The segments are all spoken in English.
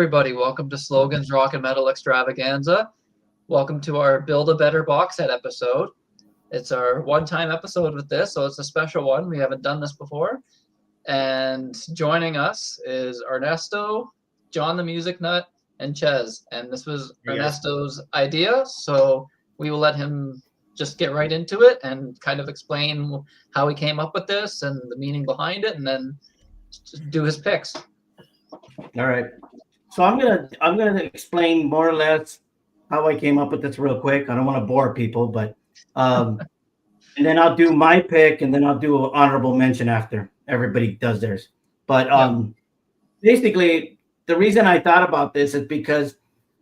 everybody. Welcome to Slogans Rock and Metal Extravaganza. Welcome to our Build a Better Box Set episode. It's our one-time episode with this, so it's a special one. We haven't done this before. And joining us is Ernesto, John the Music Nut, and Ches. And this was Ernesto's idea, so we will let him just get right into it and kind of explain how he came up with this and the meaning behind it, and then just do his picks. All right. So I'm gonna explain more or less how I came up with this real quick. I don't want to bore people, but and then I'll do my pick, and then I'll do an honorable mention after everybody does theirs. But basically, the reason I thought about this is because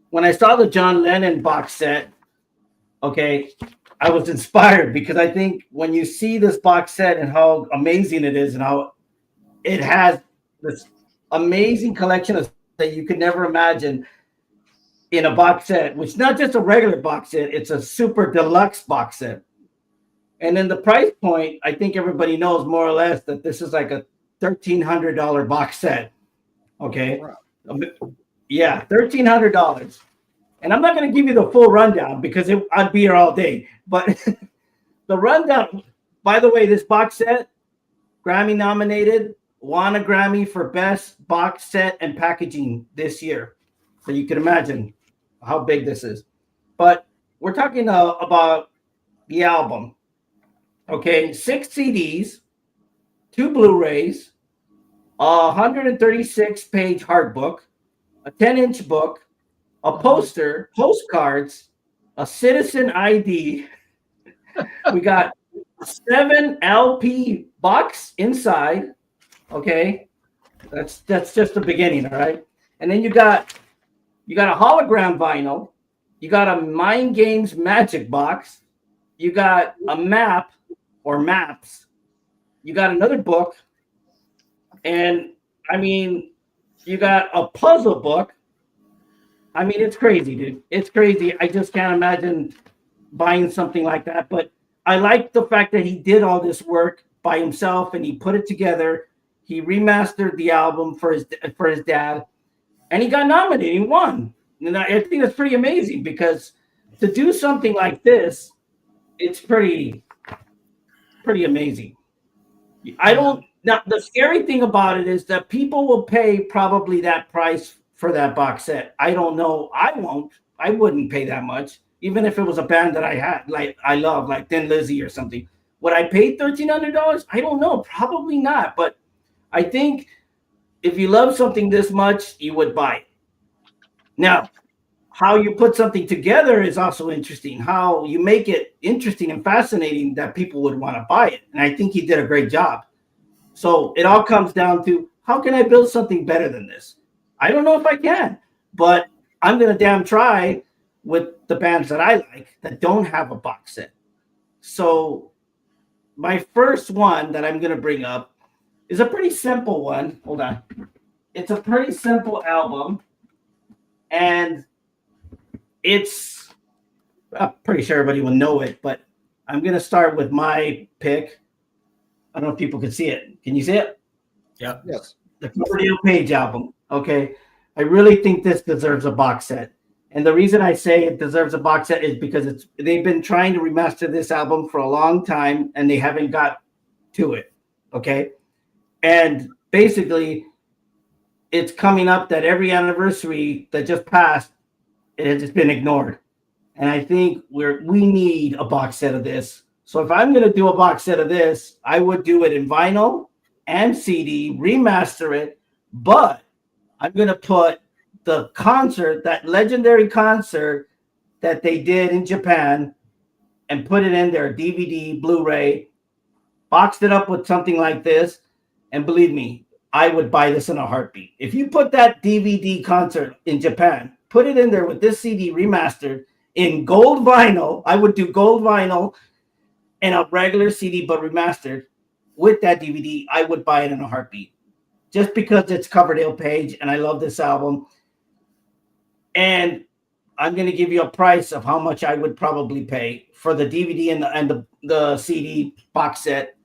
when I saw the John Lennon box set, okay, I was inspired because I think when you see this box set and how amazing it is and how it has this amazing collection of that you could never imagine in a box set, which is not just a regular box set, it's a super deluxe box set. And then the price point, I think everybody knows more or less that this is like a $1,300 box set. Okay. Yeah, $1,300. And I'm not going to give you the full rundown because I'd be here all day. But the rundown, by the way, this box set, Grammy nominated, won a Grammy for Best Box Set and Packaging this year. So you can imagine how big this is. But we're talking about the album. Okay, 6 CDs, 2 Blu-rays, a 136-page hard book, a 10-inch book, a poster, postcards, a citizen ID. We got 7 LP box inside. Okay, that's just the beginning, all right. And then you got a hologram vinyl, you got a Mind Games Magic box, you got a map or maps, you got another book, and I mean, you got a puzzle book. I mean, it's crazy, dude. It's crazy. I just can't imagine buying something like that. But I like the fact that he did all this work by himself and he put it together. He remastered the album for his dad, and he got nominated. He won. And I think that's pretty amazing because to do something like this, it's pretty amazing. Now, the scary thing about it is that people will pay probably that price for that box set. I don't know. I won't. I wouldn't pay that much, even if it was a band that I had, like I love, like Thin Lizzy or something. Would I pay $1,300? I don't know. Probably not. But I think if you love something this much, you would buy it. Now, how you put something together is also interesting. How you make it interesting and fascinating that people would want to buy it. And I think he did a great job. So it all comes down to, how can I build something better than this? I don't know if I can, but I'm going to damn try with the bands that I like that don't have a box set. So my first one that I'm going to bring up is a pretty simple one. Hold on. It's a pretty simple album. And I'm pretty sure everybody will know it, but I'm going to start with my pick. I don't know if people can see it. Can you see it? Yeah. Yes. The Coverdale Page album. Okay. I really think this deserves a box set. And the reason I say it deserves a box set is because they've been trying to remaster this album for a long time and they haven't got to it. Okay. And basically, it's coming up that every anniversary that just passed, it has just been ignored. And I think we need a box set of this. So if I'm going to do a box set of this, I would do it in vinyl and CD, remaster it, but I'm going to put the concert, that legendary concert that they did in Japan, and put it in there, DVD, Blu-ray, boxed it up with something like this. And believe me, I would buy this in a heartbeat. If you put that DVD concert in Japan, put it in there with this CD remastered in gold vinyl, I would do gold vinyl and a regular CD, but remastered with that DVD, I would buy it in a heartbeat. Just because it's Coverdale Page and I love this album. And I'm going to give you a price of how much I would probably pay for the DVD and the CD box set.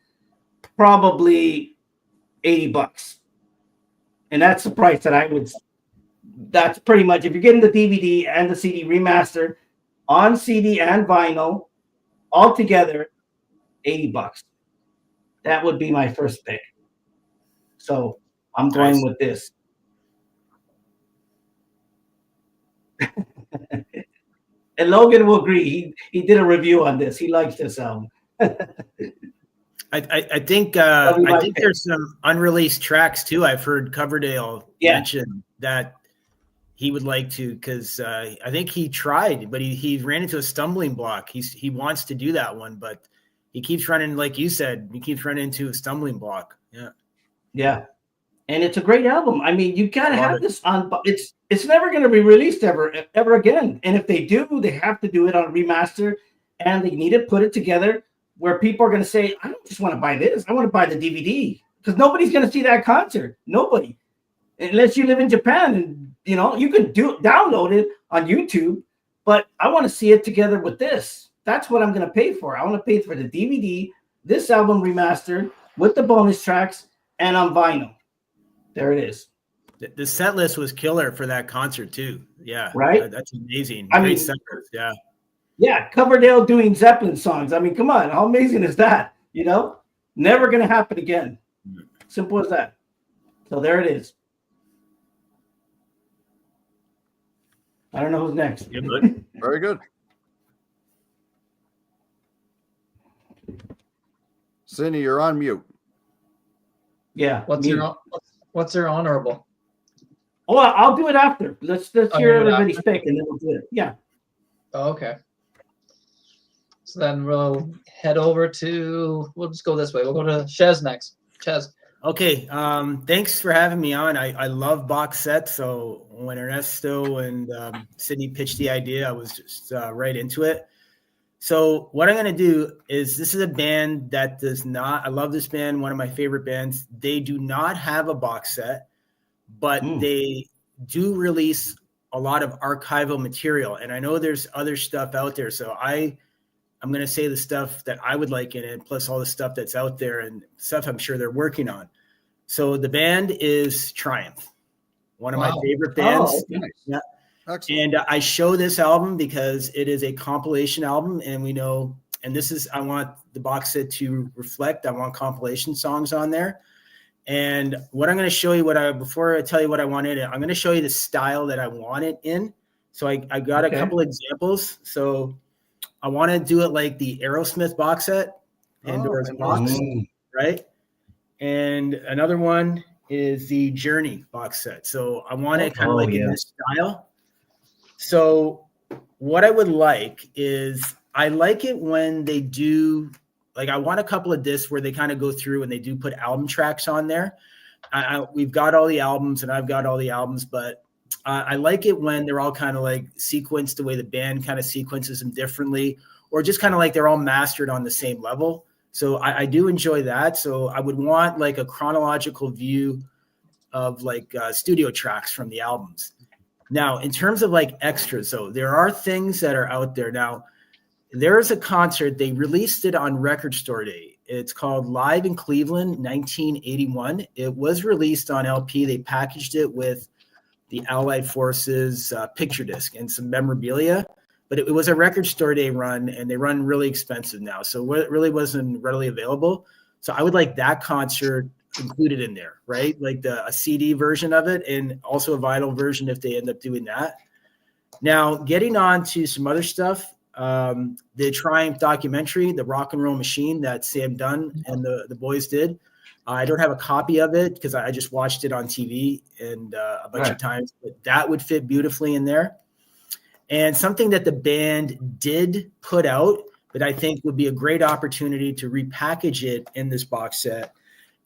Probably $80. And that's the price that I would That's pretty much, if you're getting the DVD and the CD remastered on CD and vinyl all together, $80. That would be my first pick. So I'm going with this. And Logan will agree. He did a review on this. He likes this album. I think there's some unreleased tracks too. I've heard Coverdale mention that he would like to, because I think he tried, but he ran into a stumbling block. He wants to do that one, but he keeps running, like you said, he keeps running into a stumbling block. Yeah. And it's a great album. I mean, you gotta have this on. It's never going to be released ever again. And if they do, they have to do it on a remaster, and they need to put it together where people are going to say, "I don't just want to buy this. I want to buy the DVD," because nobody's going to see that concert. Nobody, unless you live in Japan, and you can download it on YouTube. But I want to see it together with this. That's what I'm going to pay for. I want to pay for the DVD, this album remastered with the bonus tracks, and on vinyl. There it is. The set list was killer for that concert too. Yeah. Right? That's amazing. Great set list. Yeah. Yeah. Coverdale doing Zeppelin songs. I mean, come on. How amazing is that? Never going to happen again. Simple as that. So there it is. I don't know who's next. Yeah, good. Very good. Sidney, you're on mute. Yeah. What's your honorable? Oh, I'll do it after. Let's hear everybody's pick, and then we'll do it. Yeah. Oh, okay. So then we'll head over to. We'll just go this way. We'll go to Chez next. Chez. Okay. Thanks for having me on. I love Boxset. So when Ernesto and Sidney pitched the idea, I was just right into it. So what I'm going to do is, this is a band that does not, I love this band, one of my favorite bands. They do not have a box set, but they do release a lot of archival material. And I know there's other stuff out there. So I'm going to say the stuff that I would like in it, plus all the stuff that's out there and stuff I'm sure they're working on. So the band is Triumph, one of my favorite bands. Oh, nice. Yeah. Excellent. And I show this album because it is a compilation album, and we know, and I want the box set to reflect, I want compilation songs on there. And what I'm going to show you, before I tell you what I want in it, I'm going to show you the style that I want it in. So I got a couple examples. So I want to do it like the Aerosmith box set, Pandora's Box, right? And another one is the Journey box set. So I want it kind of in this style. So what I would like is, I like it when they do, like, I want a couple of discs where they kind of go through and they do put album tracks on there. We've got all the albums and I've got all the albums, but I like it when they're all kind of like sequenced the way the band kind of sequences them differently, or just kind of like they're all mastered on the same level. So I do enjoy that. So I would want like a chronological view of like studio tracks from the albums. Now, in terms of like extras, so there are things that are out there. Now, there is a concert, they released it on Record Store Day. It's called Live in Cleveland, 1981. It was released on LP. They packaged it with the Allied Forces picture disc and some memorabilia, but it was a Record Store Day run, and they run really expensive now. So it really wasn't readily available. So I would like that concert included in there, right? Like a CD version of it, and also a vinyl version if they end up doing that. Now, getting on to some other stuff, the Triumph documentary, The Rock and Roll Machine, that Sam Dunn and the boys did. I don't have a copy of it because I just watched it on TV and a bunch of times, but that would fit beautifully in there. And something that the band did put out, but I think would be a great opportunity to repackage it in this box set,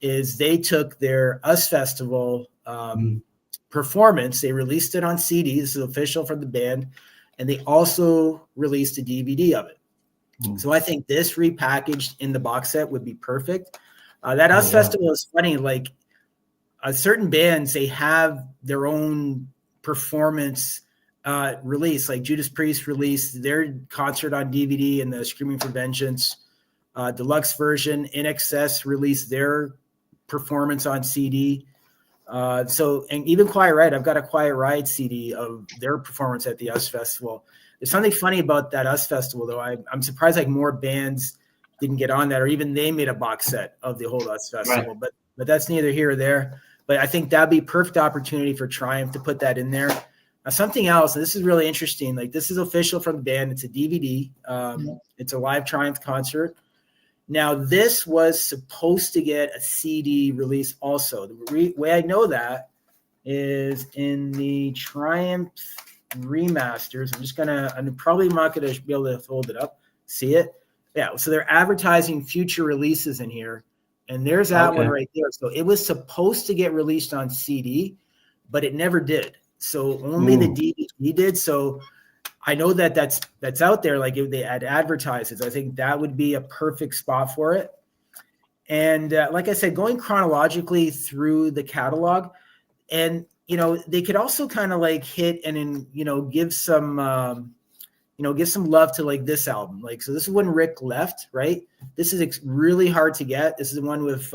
is they took their US Festival performance. They released it on CD. This is official from the band. And they also released a DVD of it. So I think this repackaged in the box set would be perfect. That US Festival is funny. Like certain bands, they have their own performance release. Like Judas Priest released their concert on DVD and the Screaming for Vengeance deluxe version. INXS released their performance on CD. So, and even Quiet Riot, I've got a Quiet Riot CD of their performance at the US Festival. There's something funny about that US Festival, though. I'm surprised like more bands didn't get on that, or even they made a box set of the whole US Festival. Right. But that's neither here or there. But I think that'd be perfect opportunity for Triumph to put that in there. Something else, and this is really interesting. Like, this is official from the band. It's a DVD. It's a live Triumph concert. Now, this was supposed to get a CD release also. The way I know that is in the Triumph remasters. I'm probably not going to be able to hold it up. See it? Yeah. So they're advertising future releases in here. And there's that one right there. So it was supposed to get released on CD, but it never did. So only the DVD did. So I know that that's out there. Like, if they had advertises, I think that would be a perfect spot for it. And like I said, going chronologically through the catalog, and they could also kind of like hit and give some love to like this album. Like, so this is when Rick left, right? This is really hard to get. This is the one with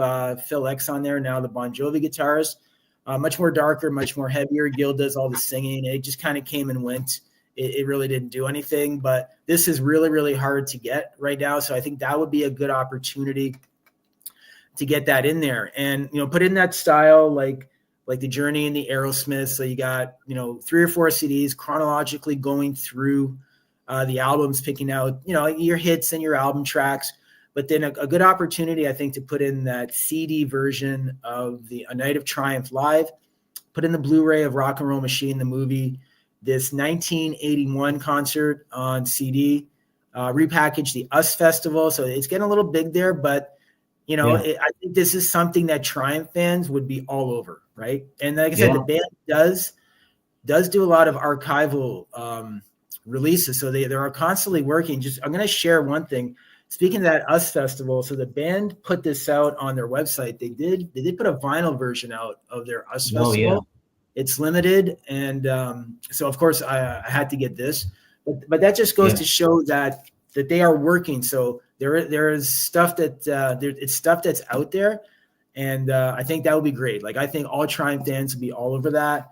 Phil X on there now, the Bon Jovi guitars. Much more darker, much more heavier. Gil does all the singing. It just kind of came and went. It really didn't do anything, but this is really, really hard to get right now. So I think that would be a good opportunity to get that in there and, put in that style, like the Journey and the Aerosmith. So you got, 3 or 4 CDs chronologically going through the albums, picking out, your hits and your album tracks. But then a good opportunity, I think, to put in that CD version of A Night of Triumph Live, put in the Blu-ray of Rock and Roll Machine, the movie, this 1981 concert on CD, repackage the US Festival. So it's getting a little big there, but, I think this is something that Triumph fans would be all over, right? And like I said, the band does do a lot of archival releases. So they are constantly working. I'm going to share one thing. Speaking of that US Festival, so the band put this out on their website. They did put a vinyl version out of their US Festival. Oh, yeah. It's limited, and so of course I had to get this. But that just goes to show that they are working. So there is stuff that it's stuff that's out there, and I think that would be great. Like, I think all Triumph fans would be all over that.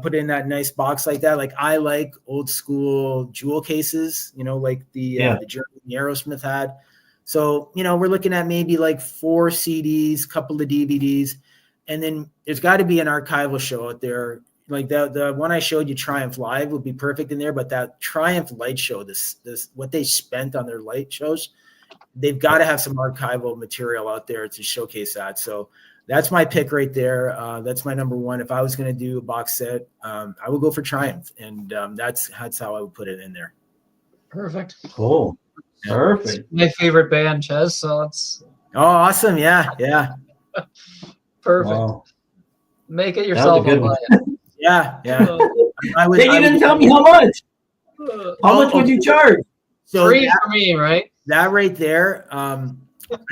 Put in that nice box like that. Like, I like old school jewel cases, like the Journey and the Aerosmith had. So, we're looking at maybe like 4 CDs, couple of DVDs, and then there's got to be an archival show out there. Like the one I showed you, Triumph Live, would be perfect in there. But that Triumph light show, this what they spent on their light shows, they've got to have some archival material out there to showcase that. So that's my pick right there. That's my number one. If I was going to do a box set, I would go for Triumph, and that's how I would put it in there. Perfect. Cool. Perfect. It's my favorite band, Ches. So it's awesome. Yeah. Perfect. Wow. Make it yourself. Yeah. You didn't tell me how much. How much would you charge? So free for me, right? That right there. I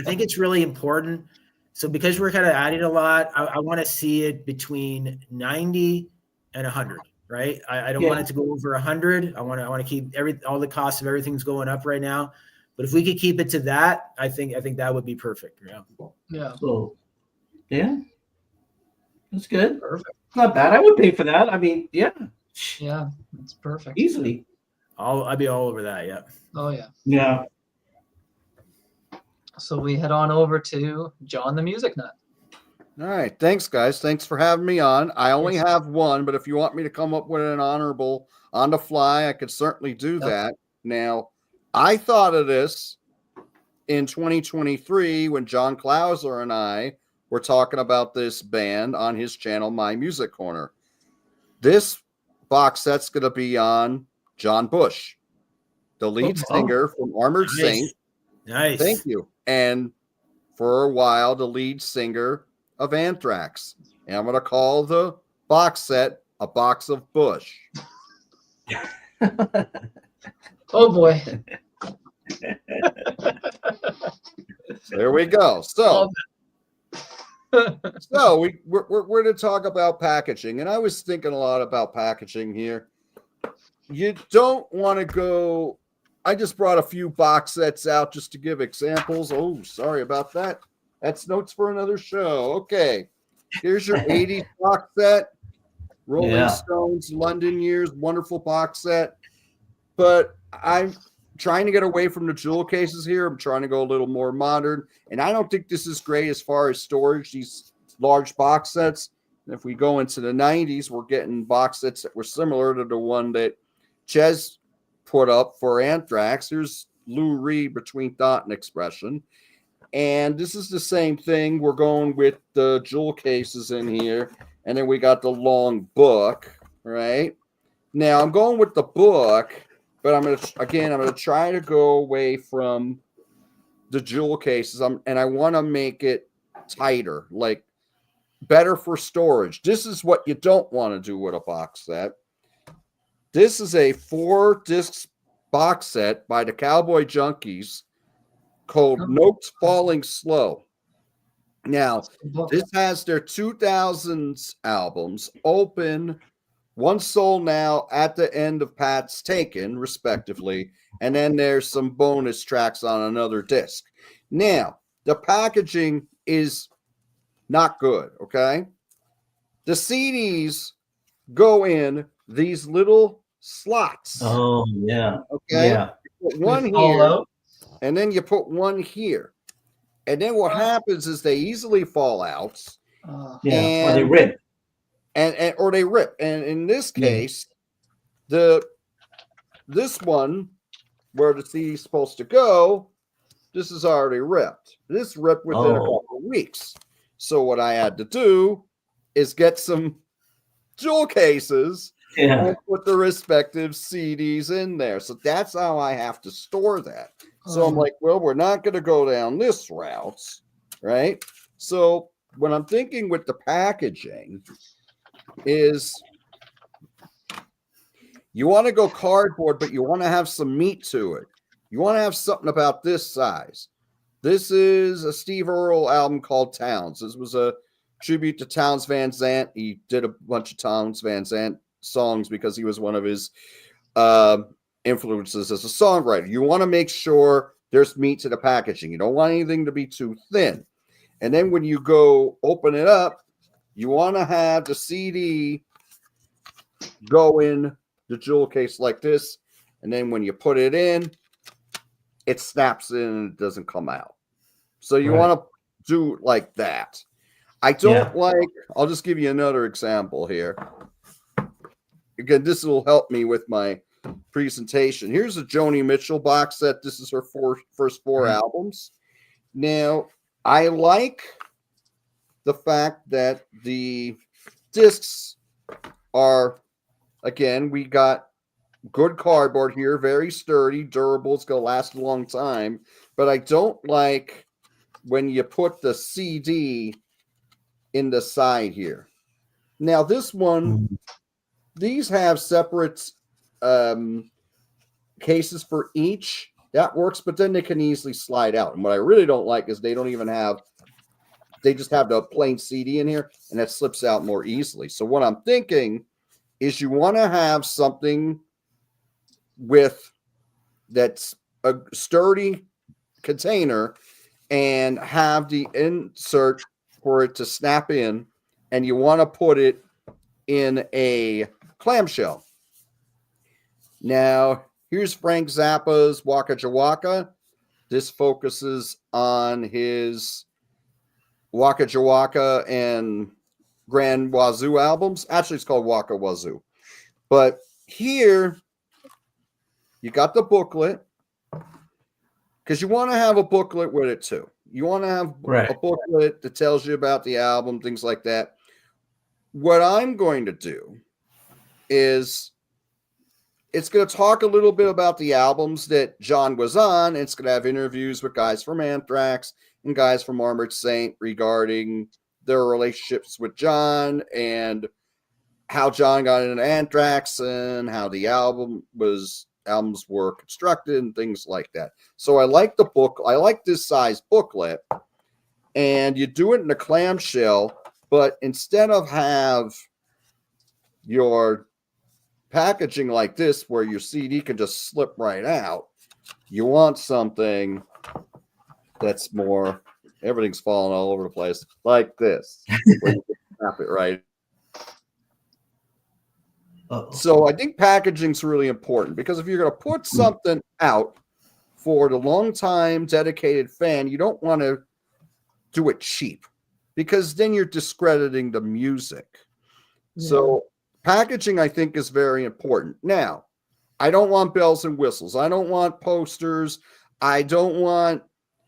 think it's really important. So because we're kind of adding a lot, I want to see it between 90 and 100, right? I don't want it to go over 100. I want to keep all the costs of everything's going up right now. But if we could keep it to that, I think that would be perfect. Yeah. So, that's good. Perfect. Not bad. I would pay for that. I mean, yeah, it's perfect. Easily. I'd be all over that. Yeah. Oh yeah. Yeah. So we head on over to John the Music Nut. All right. Thanks, guys. Thanks for having me on. I only have one, but if you want me to come up with an honorable on the fly, I could certainly do that. Now, I thought of this in 2023 when John Clauser and I were talking about this band on his channel, My Music Corner. This box set's going to be on John Bush, the lead singer from Armored Saint. Nice. Thank you. And for a while, the lead singer of Anthrax. And I'm going to call the box set A Box of Bush. Oh, boy. There we go. So we're going to talk about packaging. And I was thinking a lot about packaging here. You don't want to go... I just brought a few box sets out just to give examples. Oh, sorry about that. That's notes for another show. Okay. Here's your 80s box set. Rolling Yeah. Stones, London Years, wonderful box set. But I'm trying to get away from the jewel cases here. I'm trying to go a little more modern. And I don't think this is great as far as storage, these large box sets. And if we go into the 90s, we're getting box sets that were similar to the one that Ches put up for Anthrax. Here's Lou Reed, Between Thought and Expression. And this is the same thing. We're going with the jewel cases in here. And then we got the long book, right? Now I'm going with the book, but I'm gonna try to go away from the jewel cases. And I want to make it tighter, like better for storage. This is what you don't want to do with a box set. This is a 4-disc box set by the Cowboy Junkies called Notes Falling Slow. Now, this has their 2000s albums open, one sold now at the end of Pat's Taken, respectively, and then there's some bonus tracks on another disc. Now, the packaging is not good, okay? The CDs go in these little slots. Oh, yeah. Okay? Yeah. You put one here, and then you put one here. And then what happens is they easily fall out. Yeah. Or they rip. Or they rip. And in this case, this one where the CD is supposed to go, this is already ripped. This ripped within a couple of weeks. So what I had to do is get some jewel cases and put the respective CDs in there. So that's how I have to store that. So I'm like, well, we're not going to go down this route, right? So what I'm thinking with the packaging is you want to go cardboard, but you want to have some meat to it. You want to have something about this size. This is a Steve Earle album called Towns. This was a tribute to Townes Van Zandt. He did a bunch of Townes Van Zandt songs because he was one of his influences as a songwriter. You want to make sure there's meat to the packaging. You don't want anything to be too thin. And then when you go open it up, you want to have the CD go in the jewel case like this. And then when you put it in, it snaps in and it doesn't come out. So you want to do like that. I don't like, I'll just give you another example here. Again, this will help me with my presentation. Here's a Joni Mitchell box set. This is her first 4 albums. Now, I like the fact that the discs are, again, we got good cardboard here, very sturdy, durable. It's going to last a long time. But I don't like when you put the CD in the side here. Now, this one, these have separate cases for each. That works, but then they can easily slide out. And what I really don't like is they just have the plain CD in here, and that slips out more easily. So what I'm thinking is you want to have something with that's a sturdy container and have the insert for it to snap in, and you want to put it in a clamshell. Now, here's Frank Zappa's Waka Jawaka. This focuses on his Waka Jawaka and Grand Wazoo albums. Actually, it's called Waka Wazoo. But here, you got the booklet, because you want to have a booklet with it too. You want to have a booklet that tells you about the album, things like that. What I'm going to do is it's going to talk a little bit about the albums that John was on. It's going to have interviews with guys from Anthrax and guys from Armored Saint regarding their relationships with John and how John got into Anthrax and how the albums were constructed and things like that. So I like the book. I like this size booklet, and you do it in a clamshell, but instead of have your packaging like this where your CD can just slip right out, you want something that's more, everything's falling all over the place, like this. Tap it right. Uh-oh. So I think packaging's really important because if you're going to put something out for the long-time dedicated fan, you don't want to do it cheap because then you're discrediting the music. Yeah. So packaging, I think, is very important. Now, I don't want bells and whistles. I don't want posters. I don't want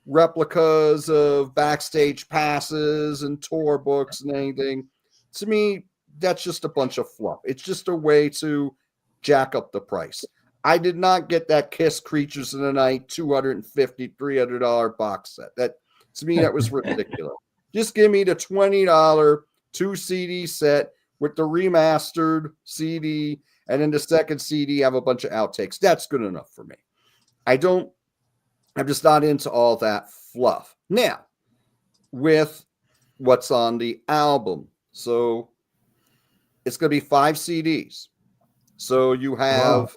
replicas of backstage passes and tour books and anything. To me, that's just a bunch of fluff. It's just a way to jack up the price. I did not get that Kiss Creatures of the Night $250, $300 box set. That, to me, that was ridiculous. Just give me the $20 2 CD set with the remastered CD, and then the second CD have a bunch of outtakes. That's good enough for me. I'm just not into all that fluff. Now, with what's on the album. So it's going to be 5 CDs. So you have,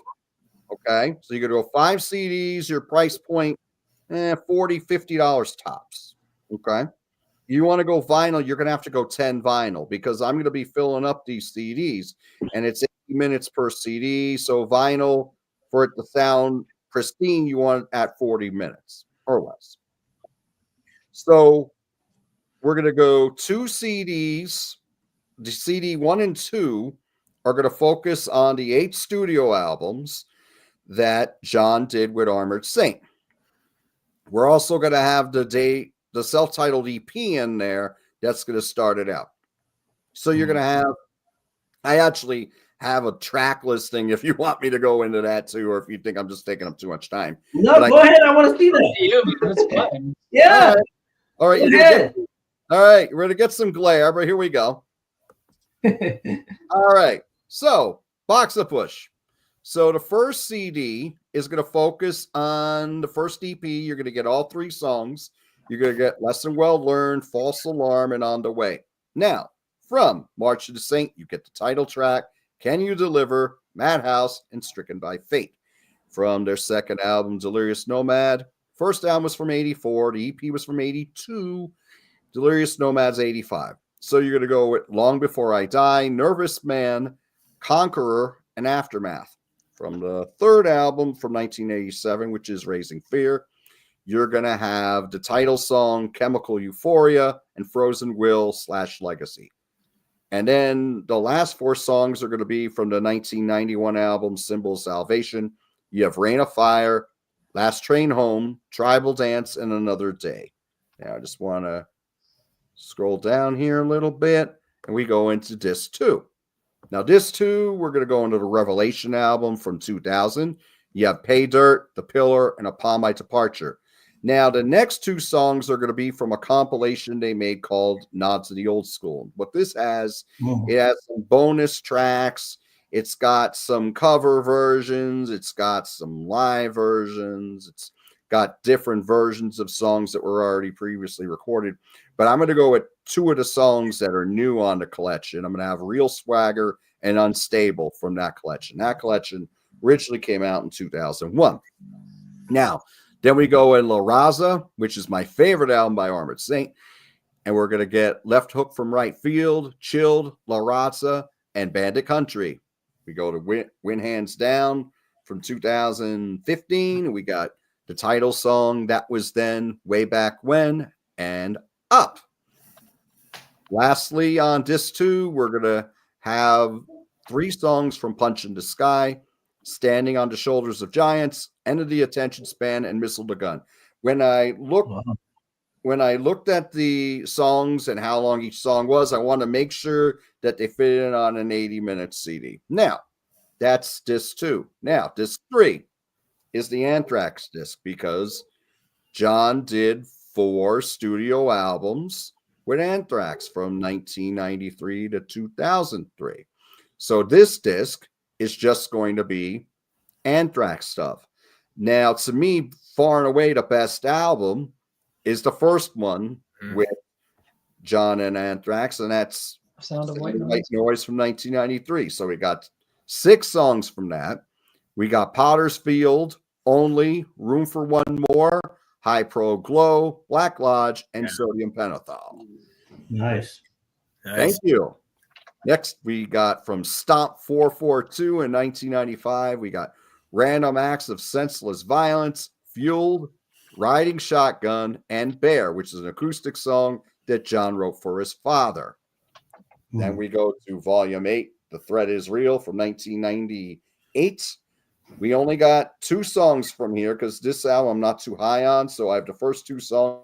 okay, so you're going to go 5 CDs, your price point, $40, $50 tops. Okay. You want to go vinyl, you're going to have to go 10 vinyl because I'm going to be filling up these CDs and it's 80 minutes per CD. So vinyl, for it to sound pristine, you want it at 40 minutes or less. So we're going to go 2 CDs. The CD 1 and 2 are going to focus on the 8 studio albums that John did with Armored Saint. We're also going to have the self-titled EP in there that's going to start it out. So you're going to have, I actually have a track listing if you want me to go into that too, or if you think I'm just taking up too much time. No, go ahead. I want to see that. You, man, it's fine. Yeah. All right. Go ahead. All right. We're going to get some glare, but here we go. All right. So, Boxset Push. So, the first CD is going to focus on the first EP. You're going to get all 3 songs. You're going to get Lesson Well Learned, False Alarm, and On the Way. Now, from March to the Saint, you get the title track, Can You Deliver, Madhouse, and Stricken by Fate. From their second album, Delirious Nomad. First album was from 84. The EP was from 82. Delirious Nomad's 85. So you're going to go with Long Before I Die, Nervous Man, Conqueror, and Aftermath. From the third album from 1987, which is Raising Fear, you're going to have the title song, Chemical Euphoria, and Frozen Will / Legacy. And then the last 4 songs are going to be from the 1991 album, Symbol of Salvation. You have Rain of Fire, Last Train Home, Tribal Dance, and Another Day. Now, I just want to scroll down here a little bit, and we go into disc 2. Now, disc 2, we're going to go into the Revelation album from 2000. You have Pay Dirt, The Pillar, and Upon My Departure. Now, the next 2 songs are going to be from a compilation they made called Nods to the Old School. What this has, it has some bonus tracks. It's got some cover versions. It's got some live versions. It's got different versions of songs that were already previously recorded. But I'm going to go with 2 of the songs that are new on the collection. I'm going to have Real Swagger and Unstable from that collection. That collection originally came out in 2001. Now, then we go in La Raza, which is my favorite album by Armored Saint. And we're going to get Left Hook from Right Field, Chilled, La Raza, and Bandit Country. We go to Win Hands Down from 2015. We got the title song, That Was Then, Way Back When, and Up. Lastly, on disc 2, we're going to have 3 songs from Punch in the Sky, Standing on the Shoulders of Giants, End of the Attention Span, and Missile the Gun. When I looked at the songs and how long each song was, I want to make sure that they fit in on an 80-minute CD. Now, that's disc 2. Now, disc 3 is the Anthrax disc because John did 4 studio albums with Anthrax from 1993 to 2003. So this disc is just going to be Anthrax stuff. Now, to me, far and away the best album is the first one with John and Anthrax, and that's Sound of White Noise from 1993. So we got 6 songs from that. We got Potter's Field, Only, Room for One More, High Pro Glow, Black Lodge, and Sodium Pentothal. Nice. Thank you. Next, we got from Stomp 442 in 1995. We got Random Acts of Senseless Violence, Fueled, Riding Shotgun, and Bear, which is an acoustic song that John wrote for his father. Then we go to Volume 8, The Threat Is Real from 1998. We only got 2 songs from here because this album I'm not too high on, so I have the first 2 songs.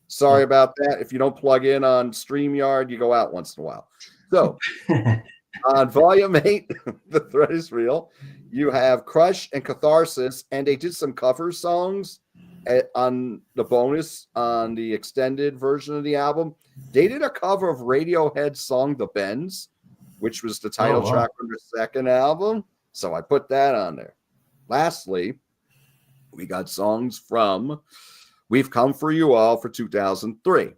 Sorry about that. If you don't plug in on StreamYard, you go out once in a while. So on Volume 8, The Threat Is Real, you have Crush and Catharsis, and they did some cover songs on the bonus on the extended version of the album. They did a cover of Radiohead's song The Bends, which was the title track from the second album. So I put that on there. Lastly, we got songs from We've Come For You All for 2003.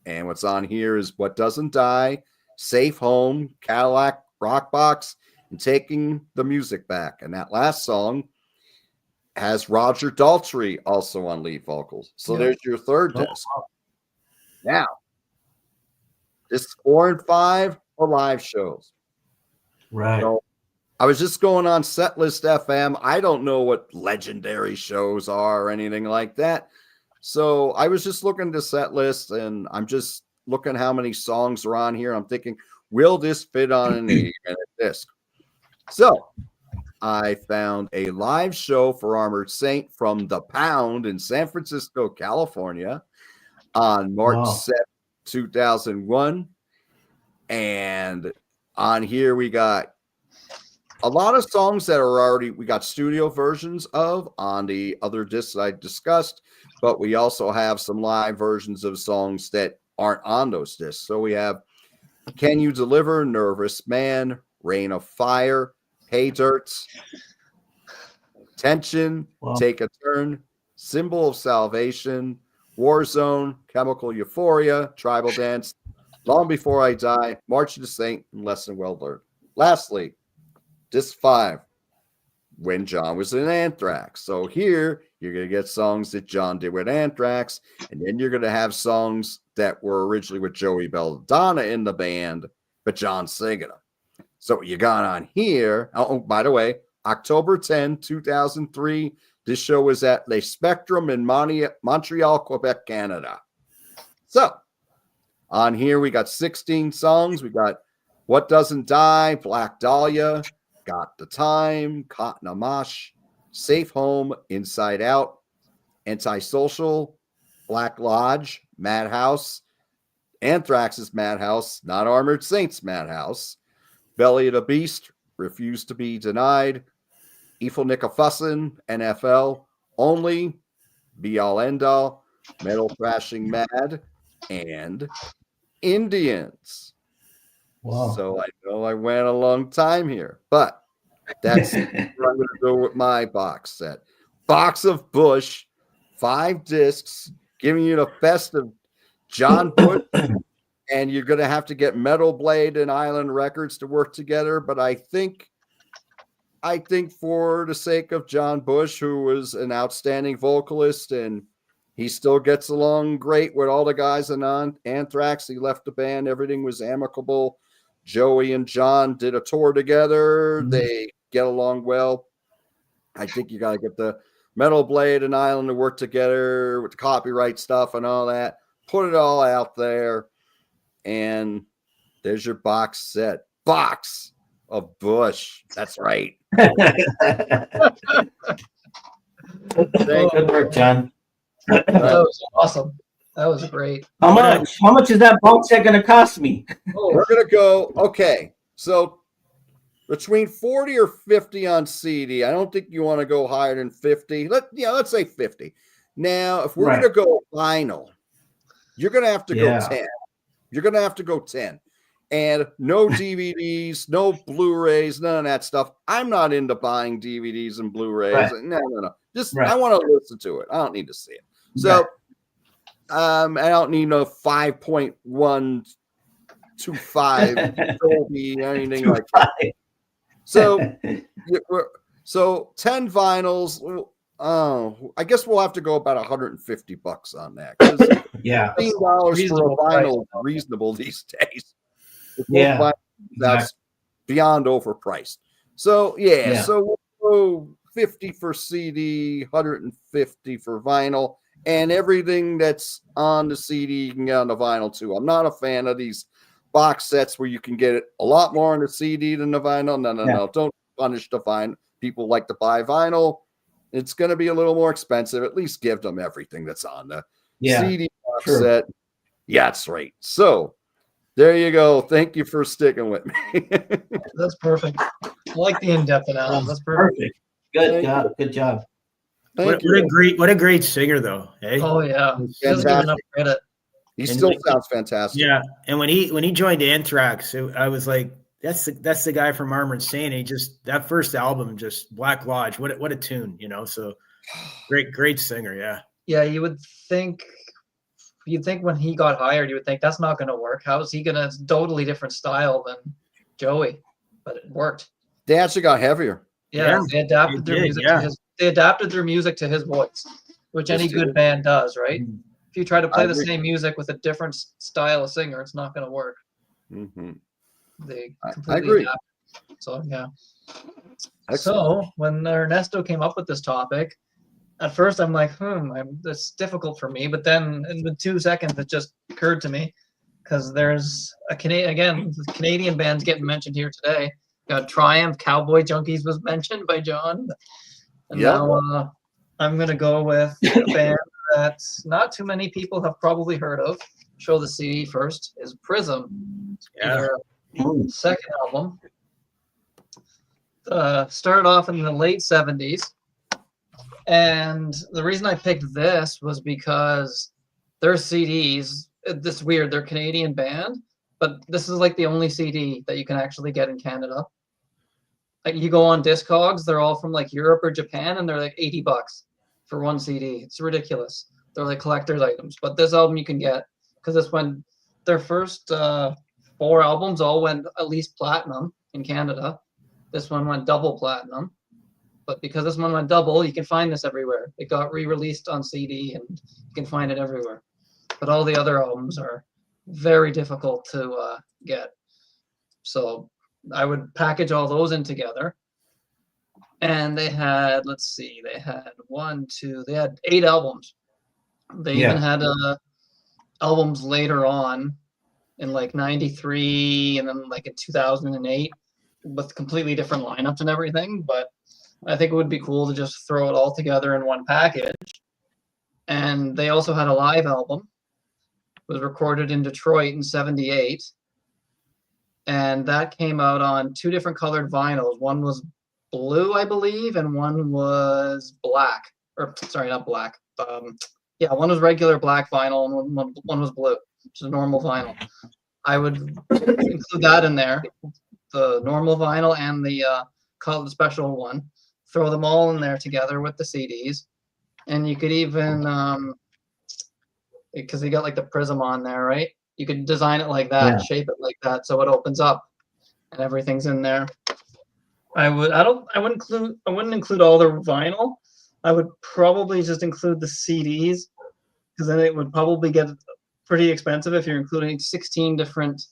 And what's on here is What Doesn't Die, Safe Home, Cadillac Rockbox, and Taking the Music Back. And that last song has Roger Daltrey also on lead vocals. So there's your third disc. Now, discs 4 and 5 are live shows. Right. So I was just going on Setlist FM. I don't know what legendary shows are or anything like that. So I was just looking at the set list, and I'm just looking how many songs are on here. I'm thinking, will this fit on an 8-minute disc? So I found a live show for Armored Saint from The Pound in San Francisco, California on March 7th, 2001. And on here we got a lot of songs that are already, we got studio versions of on the other discs I discussed, but we also have some live versions of songs that aren't on those discs. So we have Can You Deliver, Nervous Man, Rain of Fire, Hey Dirts, Tension, Take a Turn, Symbol of Salvation, Warzone, Chemical Euphoria, Tribal Dance, Long Before I Die, March of the Saint, and Lesson Well Learned. Lastly, disc 5, When John Was in Anthrax. So here, you're going to get songs that John did with Anthrax, and then you're going to have songs that were originally with Joey Belladonna in the band, but John singing them. So what you got on here, oh, by the way, October 10, 2003, this show was at Le Spectrum in Montreal, Quebec, Canada. So on here, we got 16 songs. We got What Doesn't Die, Black Dahlia, Got the Time, Cotton Amash, Safe Home, Inside Out, Antisocial, Black Lodge, Madhouse, Anthrax's Madhouse, Not Armored Saints Madhouse, Belly of the Beast, Refuse to Be Denied, Eiffel Nickerfussin, NFL, Only, Be All End All, Metal Thrashing Mad, and Indians. Wow. So I know I went a long time here, but that's what I'm going to do with my box set. Box of Bush, 5 discs, giving you the best of John Bush, and you're going to have to get Metal Blade and Island Records to work together. But I think for the sake of John Bush, who was an outstanding vocalist, and he still gets along great with all the guys in Anthrax. He left the band. Everything was amicable. Joey and John did a tour together. Mm-hmm. They get along well. I think you got to get the Metal Blade and Island to work together with the copyright stuff and all that. Put it all out there. And there's your box set. Box of Bush. That's right. Good work, John. That was awesome. That was great. How much is that box set going to cost me? We're going to go, okay, so between 40 or 50 on CD. I don't think you want to go higher than 50. Let's say 50. Now, if we're going to go vinyl, you're going to have to go 10. You're going to have to go 10. And no DVDs, no Blu-rays, none of that stuff. I'm not into buying DVDs and Blu-rays. No. Just I want to listen to it. I don't need to see it. So I don't need no 5.125 Dolby, anything like that. So 10 vinyls. I guess we'll have to go about $150 on that. 'Cause Yeah. $15 for a Reasonable vinyl price. reasonable these days. With most Yeah, vinyls, that's beyond overpriced. So Yeah. so we'll go 50 for CD, 150 for vinyl, and everything that's on the CD you can get on the vinyl too. I'm not a fan of these box sets where you can get it a lot more on the CD than the vinyl. No. Don't punish the vinyl. People like to buy vinyl. It's going to be a little more expensive. At least give them everything that's on the CD box true. set. Yeah, that's right. So there you go. Thank you for sticking with me. That's perfect. I like the in-depth analysis. That's perfect. Perfect. Good Thank job. Good job. Thank What a great singer though. Hey. Oh yeah, he doesn't get enough credit. He And still like- sounds fantastic. Yeah, and when he joined Anthrax, I was like, that's the guy from Armored Saint. He just that first album, just Black Lodge. What a tune, you know. So great singer. Yeah. Yeah, you'd think when he got hired, you would think that's not going to work. How is he going to? It's a totally different style than Joey, but it worked. They actually got heavier. Yeah, Yeah, they adapted they their did, music yeah. to his. They adapted their music to his voice, which any Yes, they good did. band does, right? Mhm. If you try to I play the agree. same music with a different style of singer, it's not going to work. Mhm. They I completely agree. adapt. So yeah. Excellent. So when Ernesto came up with this topic, at first I'm like, that's difficult for me. But then in the 2 seconds, it just occurred to me because there's a Canadian bands getting mentioned here today. Got Triumph, Cowboy Junkies was mentioned by John, and Yep. now I'm gonna go with a band that not too many people have probably heard of. Show the CD first is Prism. Yeah. Their Mm. second album. Started off in the late 70s. And the reason I picked this was because their CDs, this weird, they're a Canadian band, but this is like the only CD that you can actually get in Canada. Like you go on Discogs, they're all from like Europe or Japan, and they're like $80 for one CD. It's ridiculous. They're like collector's items. But this album you can get because this went their first 4 albums all went at least platinum in Canada. This one went double platinum. But because this one went double, you can find this everywhere. It got re-released on CD, and you can find it everywhere. But all the other albums are very difficult to get. So I would package all those in together. And they had, they had 8 albums. They even had albums later on in like 93 and then like in 2008 with completely different lineups and everything. But I think it would be cool to just throw it all together in one package. And they also had a live album. It was recorded in Detroit in 78. And that came out on 2 different colored vinyls. One was blue, I believe, and one was black. Or sorry, not black. One was regular black vinyl and one was blue, which is normal vinyl. I would include that in there, the normal vinyl and the special one. Throw them all in there together with the CDs. And you could even, because you got like the prism on there, right? You could design it like that, shape it like that, so it opens up and everything's in there. I wouldn't include all the vinyl. I would probably just include the CDs because then it would probably get pretty expensive if you're including 16 different.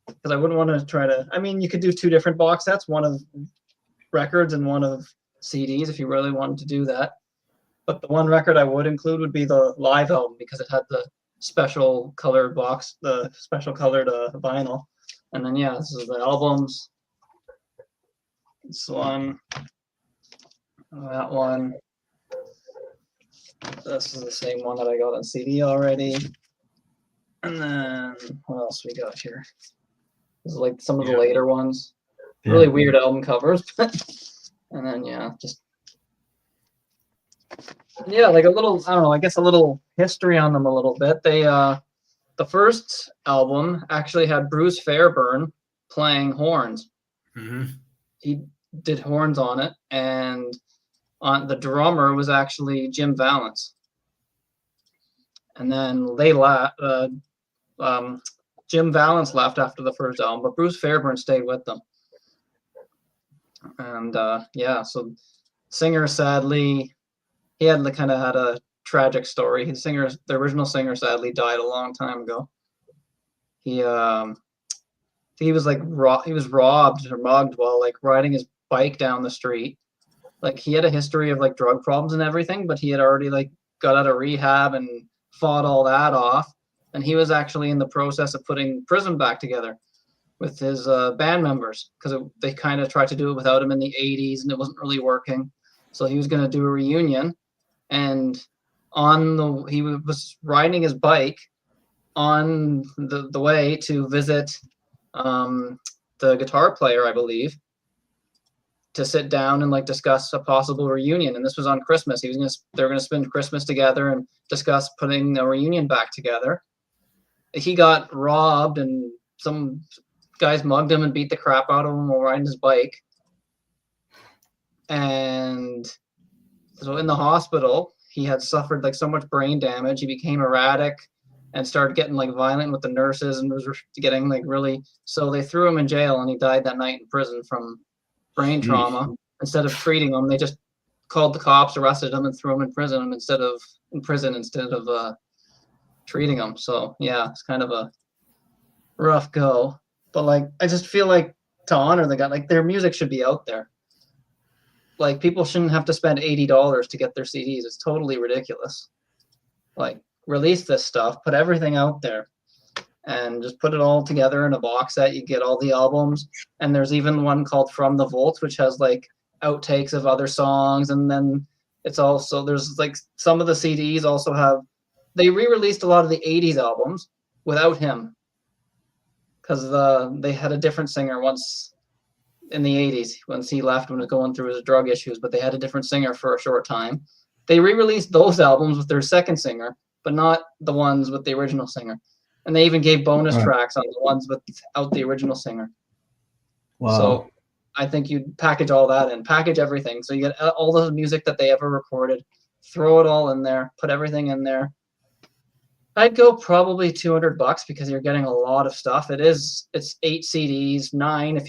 Because I wouldn't want to try to. I mean, you could do 2 different box sets, one of records and one of CDs if you really wanted to do that. But the one record I would include would be the live album because it had the special colored box, the special colored vinyl. And then this is the albums. This one, that one. This is the same one that I got on CD already. And then what else we got here? This is like some of the later ones. Really weird album covers. And then just like a little, I don't know, I guess a little history on them a little bit. They the first album actually had Bruce Fairbairn playing horns. Mm-hmm. He did horns on it, and on the drummer was actually Jim Valance. And then Jim Valance left after the first album, but Bruce Fairbairn stayed with them. And so singer sadly he had kind of had a tragic story. The original singer, sadly died a long time ago. He was like he was robbed or mugged while like riding his bike down the street. Like he had a history of like drug problems and everything, but he had already like got out of rehab and fought all that off. And he was actually in the process of putting Prism back together with his band members, because they kind of tried to do it without him in the 80s and it wasn't really working. So he was going to do a reunion, and he was riding his bike on the way to visit the guitar player, I believe, to sit down and like discuss a possible reunion. And this was on Christmas. They're going to spend Christmas together and discuss putting a reunion back together. He got robbed and some guys mugged him and beat the crap out of him while riding his bike. And so in the hospital, he had suffered like so much brain damage. He became erratic and started getting like violent with the nurses and was getting like really, so they threw him in jail and he died that night in prison from brain trauma. Instead of treating him, they just called the cops, arrested him, and threw him in prison instead of treating him. So yeah, it's kind of a rough go. But like, I just feel like to honor the guy, like their music should be out there. Like people shouldn't have to spend $80 to get their CDs. It's totally ridiculous. Like release this stuff, put everything out there, and just put it all together in a box set. You get all the albums, and there's even one called From the Vaults, which has like outtakes of other songs, and then it's also there's like some of the CDs also have, they re-released a lot of the 80s albums without him, because they had a different singer once in the 80s once he left when he was going through his drug issues, but they had a different singer for a short time. They re-released those albums with their second singer, but not the ones with the original singer. And they even gave bonus tracks on the ones without the original singer. Wow. So I think you package all that in, package everything. So you get all the music that they ever recorded, throw it all in there, put everything in there. I'd go probably $200 because you're getting a lot of stuff. It's 8 CDs, 9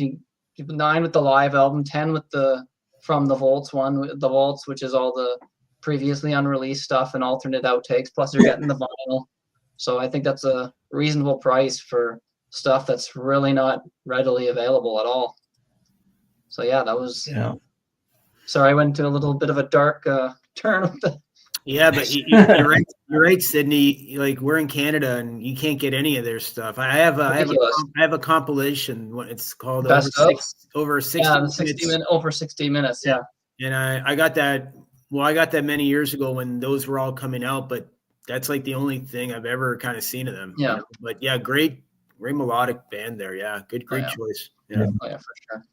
9 with the live album, 10 with the From the Vaults one, the Vaults, which is all the previously unreleased stuff and alternate outtakes. Plus you're getting the vinyl. So I think that's a reasonable price for stuff that's really not readily available at all. So yeah, that was. Yeah. Sorry, I went to a little bit of a dark turn with the. Yeah, but you're right. You're right, Sidney. Like we're in Canada, and you can't get any of their stuff. I have a compilation. What it's called over 60 minutes. Over 60 minutes. Yeah. And I got that. Well, I got that many years ago when those were all coming out, but that's like the only thing I've ever kind of seen of them. Yeah. You know? But yeah, great melodic band there. Yeah, great choice. Yeah. Oh yeah, for sure.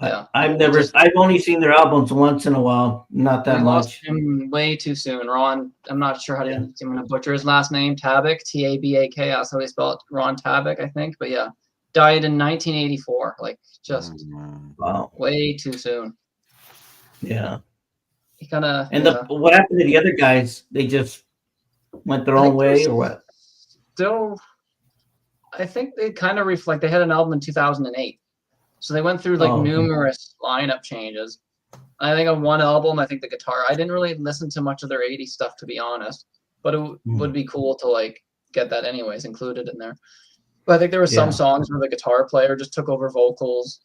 Yeah, I've only seen their albums once in a while, not that much. Lost him way too soon. Ron, I'm not sure how to. I'm gonna butcher his last name. Tabak, Tabak. That's how they spell it. Ron Tabak, I think. But yeah, died in 1984. Like just way too soon. Yeah. He kind of. And what happened to the other guys? They just went their own way, or what? Still, I think they kind of reflect. They had an album in 2008. So they went through like numerous lineup changes. I think on one album, I think the guitar, I didn't really listen to much of their 80s stuff, to be honest, but it would be cool to like get that anyways included in there. But I think there were some songs where the guitar player just took over vocals.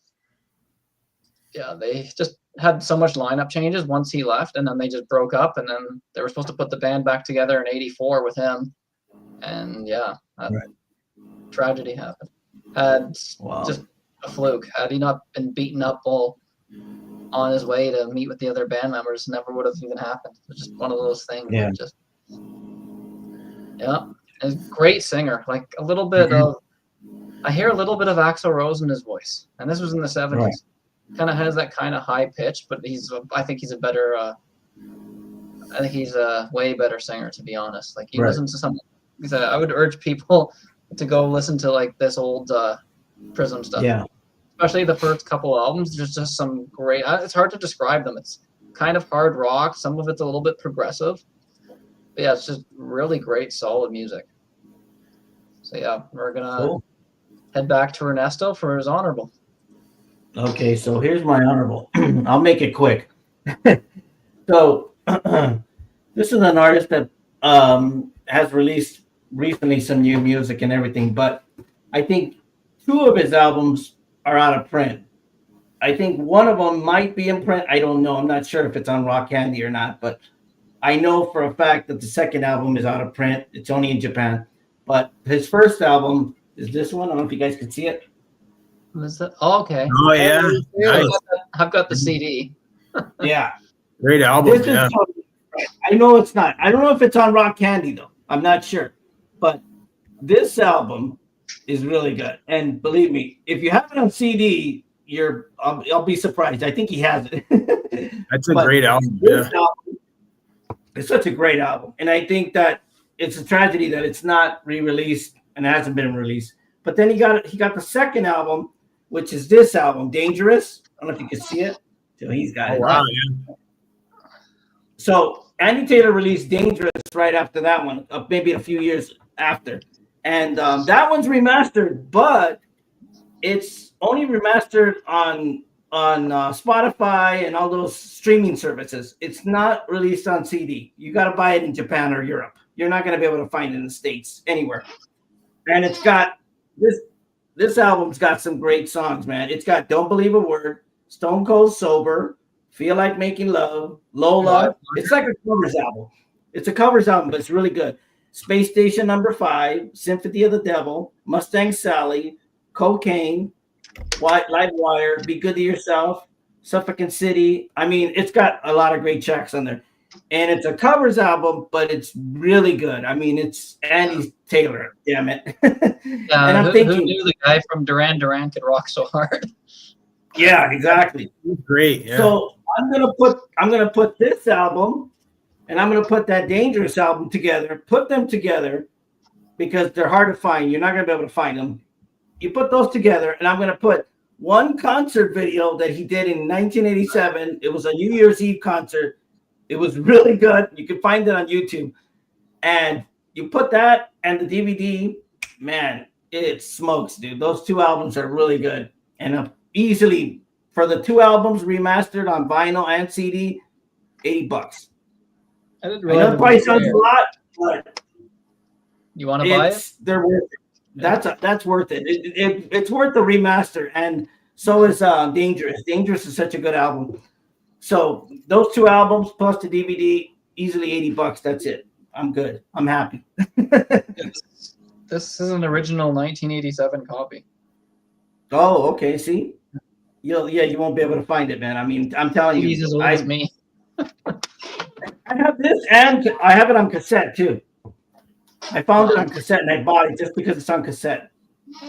Yeah, they just had so much lineup changes once he left, and then they just broke up, and then they were supposed to put the band back together in 84 with him. And yeah, tragedy happened. Just a fluke. Had he not been beaten up while on his way to meet with the other band members, never would have even happened. It was just one of those things. Yeah. A great singer. Like a little bit of, I hear a little bit of Axl Rose in his voice, and this was in the 70s. Right. Kind of has that kind of high pitch, but I think he's a way better singer, to be honest. Like he listens to something. I would urge people to go listen to like this old Prism stuff. Yeah. Especially the first couple albums. There's just some great, it's hard to describe them. It's kind of hard rock. Some of it's a little bit progressive. But yeah, it's just really great, solid music. So yeah, we're going to head back to Ernesto for his honorable. Okay, so here's my honorable. I'll make it quick. So this is an artist that has released recently some new music and everything, but I think 2 of his albums are out of print. I think one of them might be in print. I don't know. I'm not sure if it's on Rock Candy or not, but I know for a fact that the second album is out of print. It's only in Japan. But his first album is this one. I don't know if you guys can see it. Was that? Oh, okay. Oh yeah, nice. I've got the CD. Yeah. Great album. This is Yeah. totally right. I know it's not. I don't know if it's on Rock Candy though. I'm not sure. But this album is really good. And believe me, if you have it on CD, I'll be surprised. I think he has it. That's a great album. Yeah. It's such a great album. And I think that it's a tragedy that it's not re-released and hasn't been released. But then he got the second album, which is this album, Dangerous. I don't know if you can see it. So he's got it. Wow. Yeah. So Andy Taylor released Dangerous right after that one, maybe a few years after. And that one's remastered, but it's only remastered on Spotify and all those streaming services. It's not released on CD. You got to buy it in Japan or Europe. You're not going to be able to find it in the States anywhere. And it's got this album's got some great songs, man. It's got Don't Believe a Word, Stone Cold Sober, Feel Like Making Love, Lola. It's like a covers album. It's a covers album, but it's really good. Space Station Number 5, Sympathy of the Devil, Mustang Sally, Cocaine, Live Wire, Be Good to Yourself, Suffolk City. I mean, it's got a lot of great tracks on there. And it's a covers album, but it's really good. I mean, it's Andy Taylor, damn it. And I'm thinking, who knew the guy from Duran Duran could rock so hard? Yeah, exactly. Great. Yeah. So I'm gonna put this album and I'm gonna put that Dangerous album together, put them together because they're hard to find. You're not gonna be able to find them. You put those together, and I'm gonna put one concert video that he did in 1987. It was a New Year's Eve concert. It was really good. You can find it on YouTube. And you put that and the DVD, man, it smokes, dude. Those 2 albums are really good. And easily, for the 2 albums remastered on vinyl and CD, $80. I didn't I know the price sounds a lot, but you want to buy it? They're worth it. That's worth it. It's worth the remaster, and so is Dangerous. Dangerous is such a good album. So those 2 albums plus the DVD, easily $80. That's it. I'm good. I'm happy. This is an original 1987 copy. Oh, okay. See, you won't be able to find it, man. I mean, I'm telling you, He's as old as me. I have this, and I have it on cassette too. I found it on cassette, and I bought it just because it's on cassette.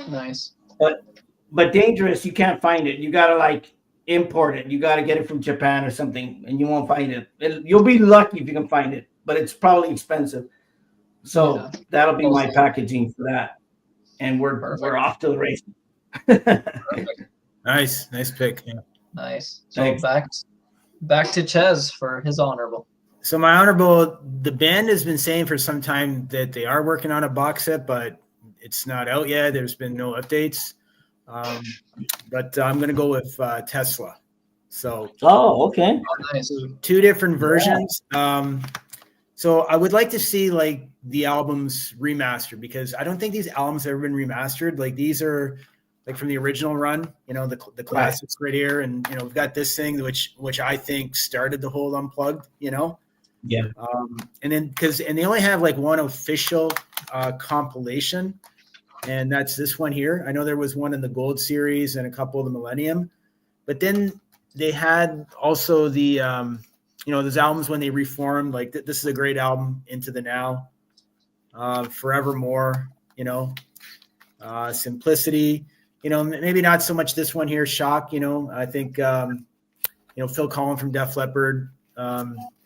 Nice. But Dangerous, you can't find it. You gotta like import it. You gotta get it from Japan or something, and you won't find it. You'll be lucky if you can find it, but it's probably expensive. So that'll be my packaging for that, and we're off to the races. Nice pick. Yeah. Nice. So back to Chez for his honorable. So my honorable, the band has been saying for some time that they are working on a box set, but it's not out yet. There's been no updates. But I'm going to go with Tesla. So. Oh, okay. Nice. So 2 different versions. So I would like to see like the albums remastered because I don't think these albums have ever been remastered. Like these are like from the original run, the classics right here. And, we've got this thing, which I think started the whole Unplugged, Yeah. And then and they only have like one official compilation, and that's this one here. I know there was one in the Gold series and a couple of the Millennium, but then they had also the those albums when they reformed. Like this is a great album, Into the Now, Forevermore. Simplicity. Maybe not so much this one here, Shock. I think Phil Collins from Def Leppard.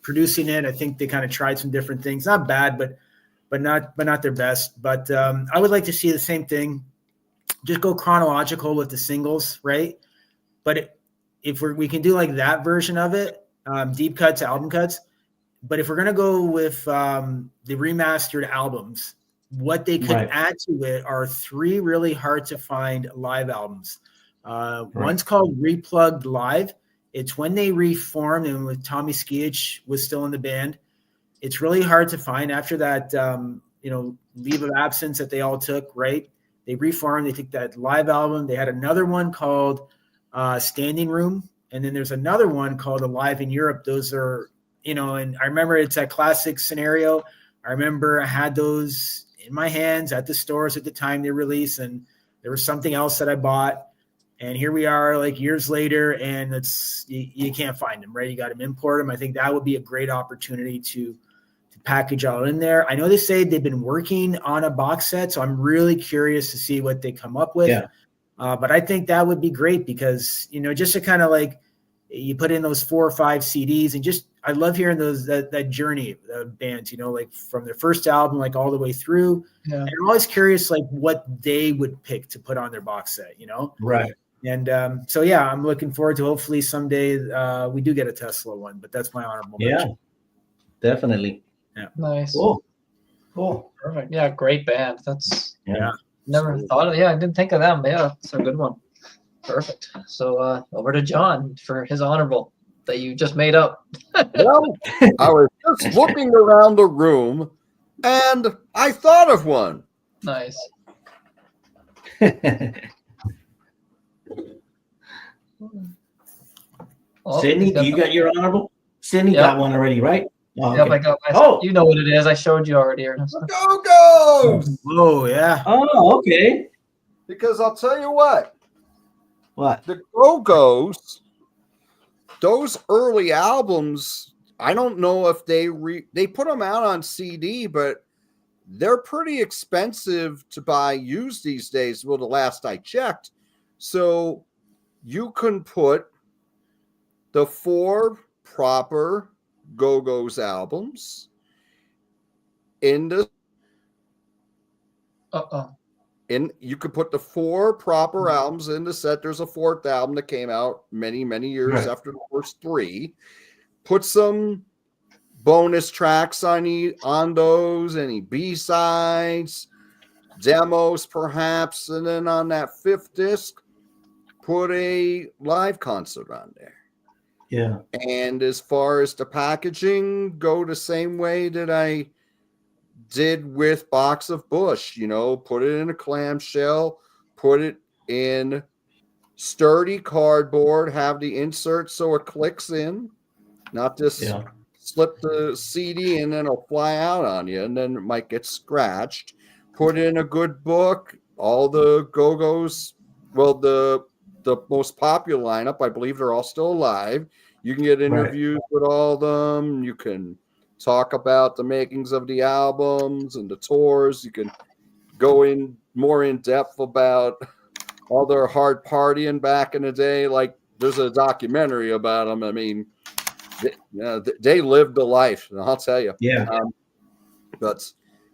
Producing it, I think they kind of tried some different things. Not bad, but not their best. But I would like to see the same thing. Just go chronological with the singles, right? But if we can do like that version of it, deep cuts, album cuts. But if we're gonna go with the remastered albums, what they could add to it are 3 really hard to find live albums. One's called Replugged Live. It's when they reformed and with Tommy Skiach was still in the band. It's really hard to find after that, leave of absence that they all took, right? They reformed. They took that live album. They had another one called Standing Room. And then there's another one called Alive in Europe. Those are, and I remember it's a classic scenario. I remember I had those in my hands at the stores at the time they released, and there was something else that I bought. And here we are like years later, and you can't find them, right? You got to import them. I think that would be a great opportunity to package all in there. I know they say they've been working on a box set, so I'm really curious to see what they come up with. Yeah. But I think that would be great because, just to kind of like you put in those 4 or 5 CDs and just, I love hearing that journey of bands, like from their first album, like all the way through. Yeah. And I'm always curious, like what they would pick to put on their box set, Right. And so, yeah, I'm looking forward to hopefully someday we do get a Tesla one, but that's my honorable mention. Definitely. Yeah. Nice. Cool. Perfect. Yeah, great band. That's yeah. Never thought of. Yeah, I didn't think of them. Yeah, it's a good one. Perfect. So over to John for his honorable that you just made up. Well, I was just looking around the room, and I thought of one. Nice. Sidney, do you got your honorable? Sidney got one already, right? Oh, okay. Yep, I got my. Oh, you know what it is. I showed you already. Go-Go's! Oh, yeah. Oh, okay. Because I'll tell you what. What? The Go-Go's, those early albums, I don't know if they put them out on CD, but they're pretty expensive to buy used these days. Well, the last I checked. So you can put the 4 proper Go-Go's albums in the you could put the 4 proper albums in the set. There's a 4th album that came out many years after the first 3. Put some bonus tracks on those, any B-sides, demos perhaps, and then on that 5th disc put a live concert on there. Yeah. And as far as the packaging, go the same way that I did with Box of Bush, put it in a clamshell, put it in sturdy cardboard, have the insert so it clicks in, not just slip the CD and then it'll fly out on you and then it might get scratched. Put in a good book, all the Go-Go's, well, the most popular lineup, I believe they're all still alive. You can get interviews with all of them. You can talk about the makings of the albums and the tours. You can go in more in depth about all their hard partying back in the day. Like there's a documentary about them. I mean, they lived a life, I'll tell you. Yeah. But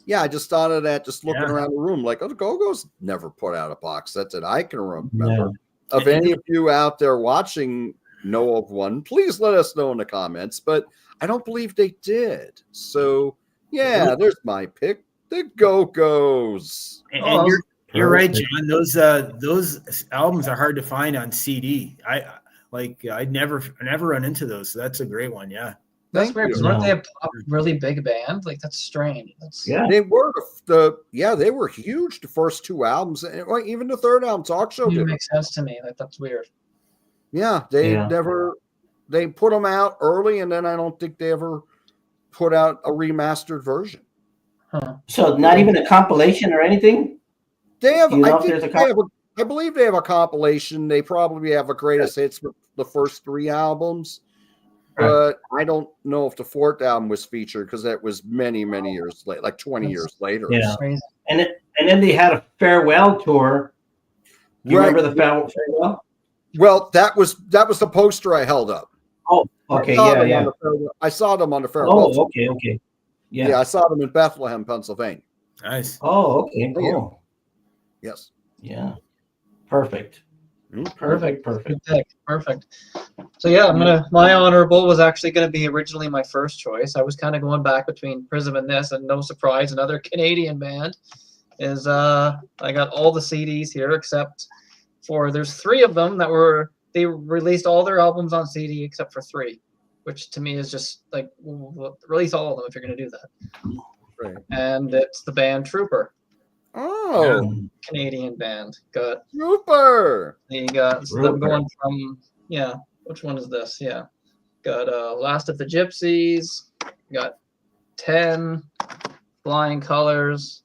yeah, I just thought of that just looking around the room. Like, the Go-Go's never put out a box set that I can remember. No. If any of you out there watching know of one, please let us know in the comments. But I don't believe they did. So yeah, there's my pick, the Go-Go's. And you're right, John. Those albums are hard to find on CD. I never run into those. So that's a great one. Yeah. That's weird because weren't they a really big band? Like that's strange. They were they were huge. The first 2 albums, and even the 3rd album, Talk Show. It makes sense to me. Like that's weird. Yeah, they put them out early, and then I don't think they ever put out a remastered version. Huh. So not even a compilation or anything? They have. I believe they have a compilation. They probably have a greatest hits with the first 3 albums. But I don't know if the 4th album was featured because that was many years late, like 20 years later. Yeah, and then they had a farewell tour. Do you remember the farewell? Well, that was the poster I held up. Oh, okay, I saw them on the farewell. Oh, okay, yeah. I saw them in Bethlehem, Pennsylvania. Nice. Oh, okay, cool. Yes. Yeah. Perfect. Perfect. So yeah, my honorable was actually gonna be originally my first choice. I was kind of going back between Prism and this, and no surprise, another Canadian band is I got all the CDs here except for there's 3 of them that were they released all their albums on CD except for 3, which to me is just like, release all of them if you're going to do that. Right. And it's the band Trooper. Oh, Canadian band. Got Trooper. you got Trooper. them going from which one is this? Yeah. Got Last of the Gypsies, got 10, Flying Colors,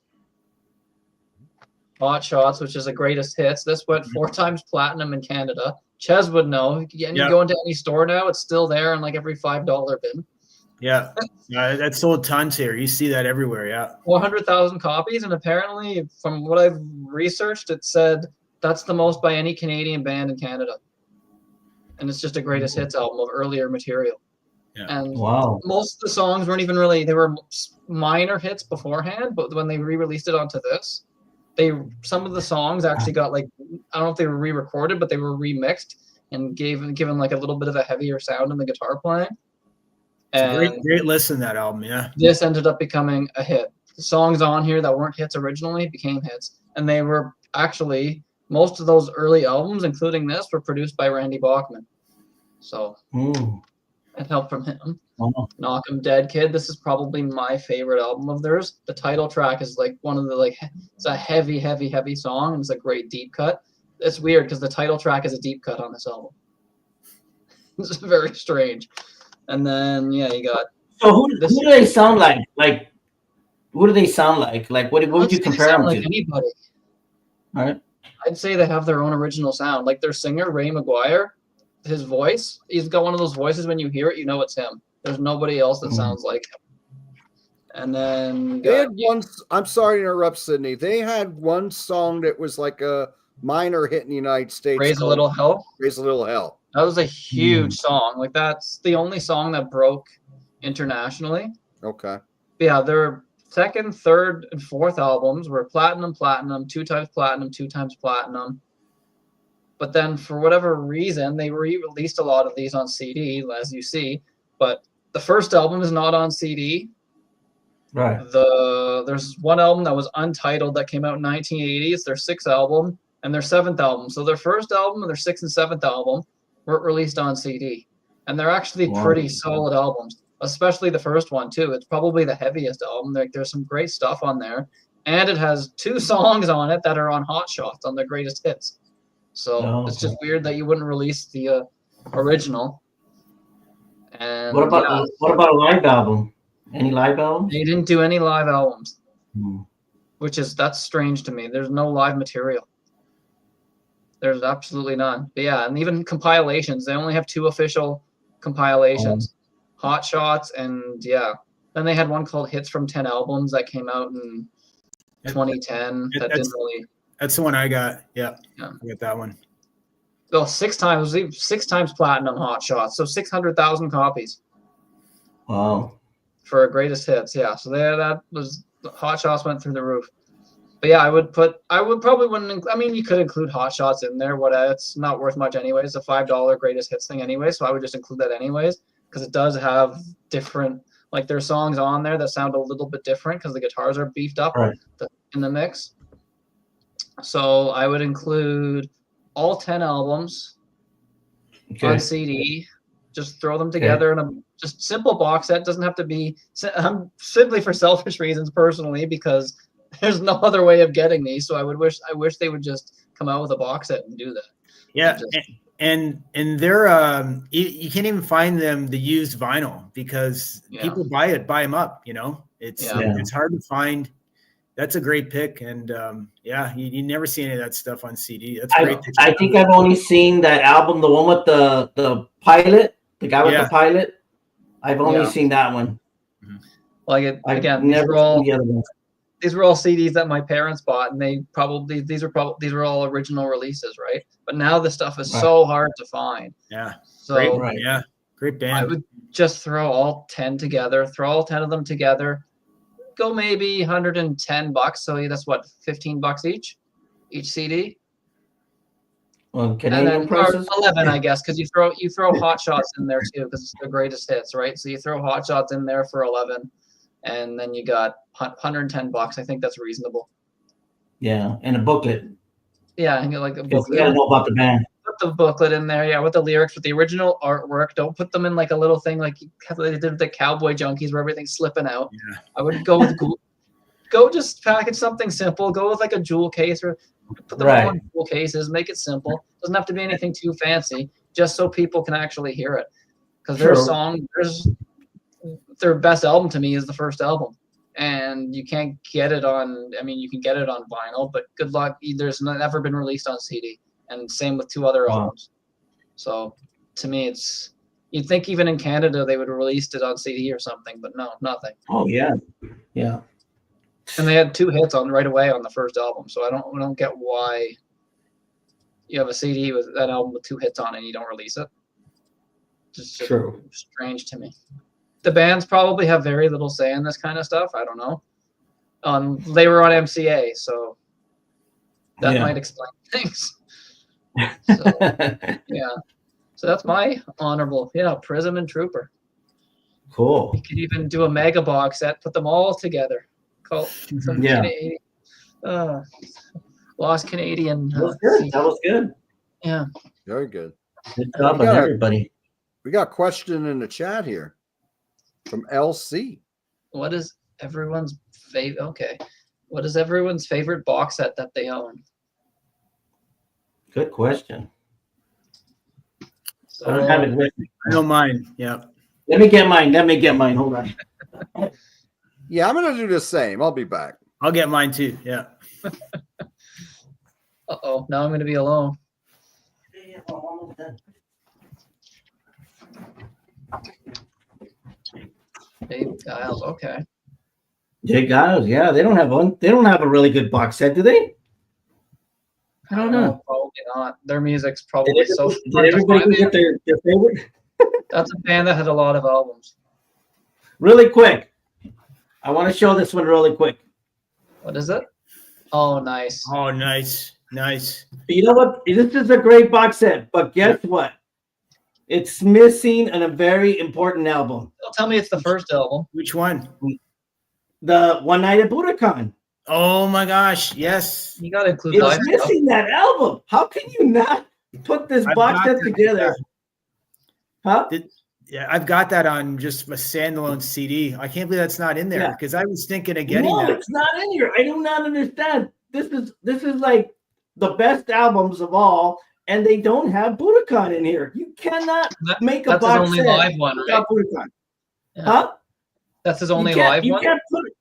Hot Shots, which is the greatest hits. This went 4 times platinum in Canada. Ches would know. And you go into any store now, it's still there in like every $5 bin. Yeah. That's sold tons here. You see that everywhere. Yeah. 400,000 copies. And apparently, from what I've researched, it said that's the most by any Canadian band in Canada. And it's just a greatest hits album of earlier material. Yeah. And Wow. most of the songs weren't even really, they were minor hits beforehand, but when they re-released it onto this, some of the songs actually got like, I don't know if they were re-recorded, but they were remixed and given like a little bit of a heavier sound in the guitar playing. And great listen, that album. Yeah. this ended up becoming a hit. The songs on here that weren't hits originally became hits. And they were actually, most of those early albums, including this, were produced by Randy Bachman. So it helped from him. Wow. Knock 'Em Dead Kid. This is probably my favorite album of theirs. The title track is like one of the it's a heavy, heavy, heavy song, and it's a great deep cut. It's weird because the title track is a deep cut on this album. It's very strange. And then you got. So who do they sound like? Like, who do they sound like? Like, what would you compare them like to? anybody. All right. I'd say they have their own original sound. Like their singer, Ray McGuire, his voice, he's got one of those voices when you hear it, you know it's him. There's nobody else that sounds like him. And then They had one. I'm sorry to interrupt, Sidney. They had one song that was like a minor hit in the United States. Raise a Little Hell. Raise a Little Hell. That was a huge song. Like that's the only song that broke internationally. Okay. Yeah, their second, third, and fourth albums were platinum, 2 times platinum, 2 times platinum. But then for whatever reason, they re-released a lot of these on CD, as you see. But the first album is not on CD. Right. There's one album that was untitled that came out in 1980. It's their 6th album and their 7th album. So their first album and their 6th and 7th album weren't released on CD. And they're actually pretty solid albums, especially the first one, too. It's probably the heaviest album. There's some great stuff on there. And it has 2 songs on it that are on Hot Shots, on their greatest hits. So it's just weird that you wouldn't release the original. And what about a live album? Any live album? They didn't do any live albums, that's strange to me. There's no live material. There's absolutely none. But yeah, and even compilations. They only have 2 official compilations, Hot Shots, and then they had one called Hits from 10 Albums that came out in 2010. That's the one I got. Yeah. I got that one. Well, 6 times platinum Hot Shots, so 600,000 copies. Wow. For a greatest hits, yeah. So that was Hot Shots went through the roof. But yeah, you could include Hot Shots in there. It's not worth much anyways. It's a $5 greatest hits thing anyway, so I would just include that anyways because it does have different, like there's songs on there that sound a little bit different because the guitars are beefed up in the mix. So I would include all 10 albums on CD. Just throw them together in a just simple box set. Doesn't have to be simply for selfish reasons personally because there's no other way of getting these. So I wish they would just come out with a box set and do that. Yeah, and they're you can't even find them the used vinyl because people buy them up. It's hard to find. That's a great pick, and you never see any of that stuff on CD. That's great. I think I've only seen that album, the one with the pilot, the guy with the pilot. I've only seen that one. Like again, these were all CDs that my parents bought, and these were all original releases, right? But now the stuff is so hard to find. Yeah. So great band. I would just throw all 10 together. Throw all 10 of them together. Go maybe $110. So that's what, $15 each CD. Well, Canadian prices? 11, I guess, because you throw Hot Shots in there too, because it's the greatest hits, right? So you throw Hot Shots in there for 11, and then you got $110. I think that's reasonable. Yeah, and a booklet. Yeah, and get like a booklet. You gotta know about the band. put the booklet in there, yeah, with the lyrics, with the original artwork. Don't put them in like a little thing like they did with the Cowboy Junkies where everything's slipping out. Yeah. I would go with go just package something simple. Go with like a jewel case or put them all in jewel cases. Make it simple. Doesn't have to be anything too fancy, just so people can actually hear it. Because their best album to me is the first album. And you can't get it on, I mean, you can get it on vinyl, but good luck. There's never been released on CD. And same with 2 other albums. So to me, you'd think even in Canada they would have released it on CD or something, but no, nothing. Oh, yeah. Yeah. And they had 2 hits on right away on the first album. So I don't get why you have a CD with that album with 2 hits on it and you don't release it. Just True. Strange to me. The bands probably have very little say in this kind of stuff. I don't know. They were on MCA, so that might explain things. So, yeah. So that's my honorable. Yeah, Prism and Trooper. Cool. You could even do a mega box set, put them all together. Call some Canadian, Lost Canadian. That was good. That was good. Yeah. Very good. Good job on everybody. We got a question in the chat here from LC. What is everyone's favorite? Okay. What is everyone's favorite box set that they own? Good question. So, I don't have it with me. I know mine. Yeah. Let me get mine. Hold on. Yeah, I'm going to do the same. I'll be back. I'll get mine too. Yeah. Uh-oh. Now I'm going to be alone. Dave Giles. Okay. Jay Giles. Yeah, they don't have one. They don't have a really good box set, do they? I don't know. Probably not. Their music's probably Did everybody get their favorite? That's a band that had a lot of albums. Really quick. I want to show this one really quick. What is it? Oh, nice. Oh, nice. Nice. You know what? This is a great box set, but guess what? It's missing a very important album. Don't tell me it's the first album. Which one? The One Night at Budokan. Oh my gosh. Yes. You got to include It's live missing that album. How can you not put this box set together? Huh? Yeah, I've got that on just a standalone CD. I can't believe that's not in there because I was thinking of getting that. It's not in here. I do not understand. This is like the best albums of all, and they don't have Budokan in here. You cannot make a box set. That's his only live one, right? Budokan. Yeah. Huh? That's his only live one? Can't put it.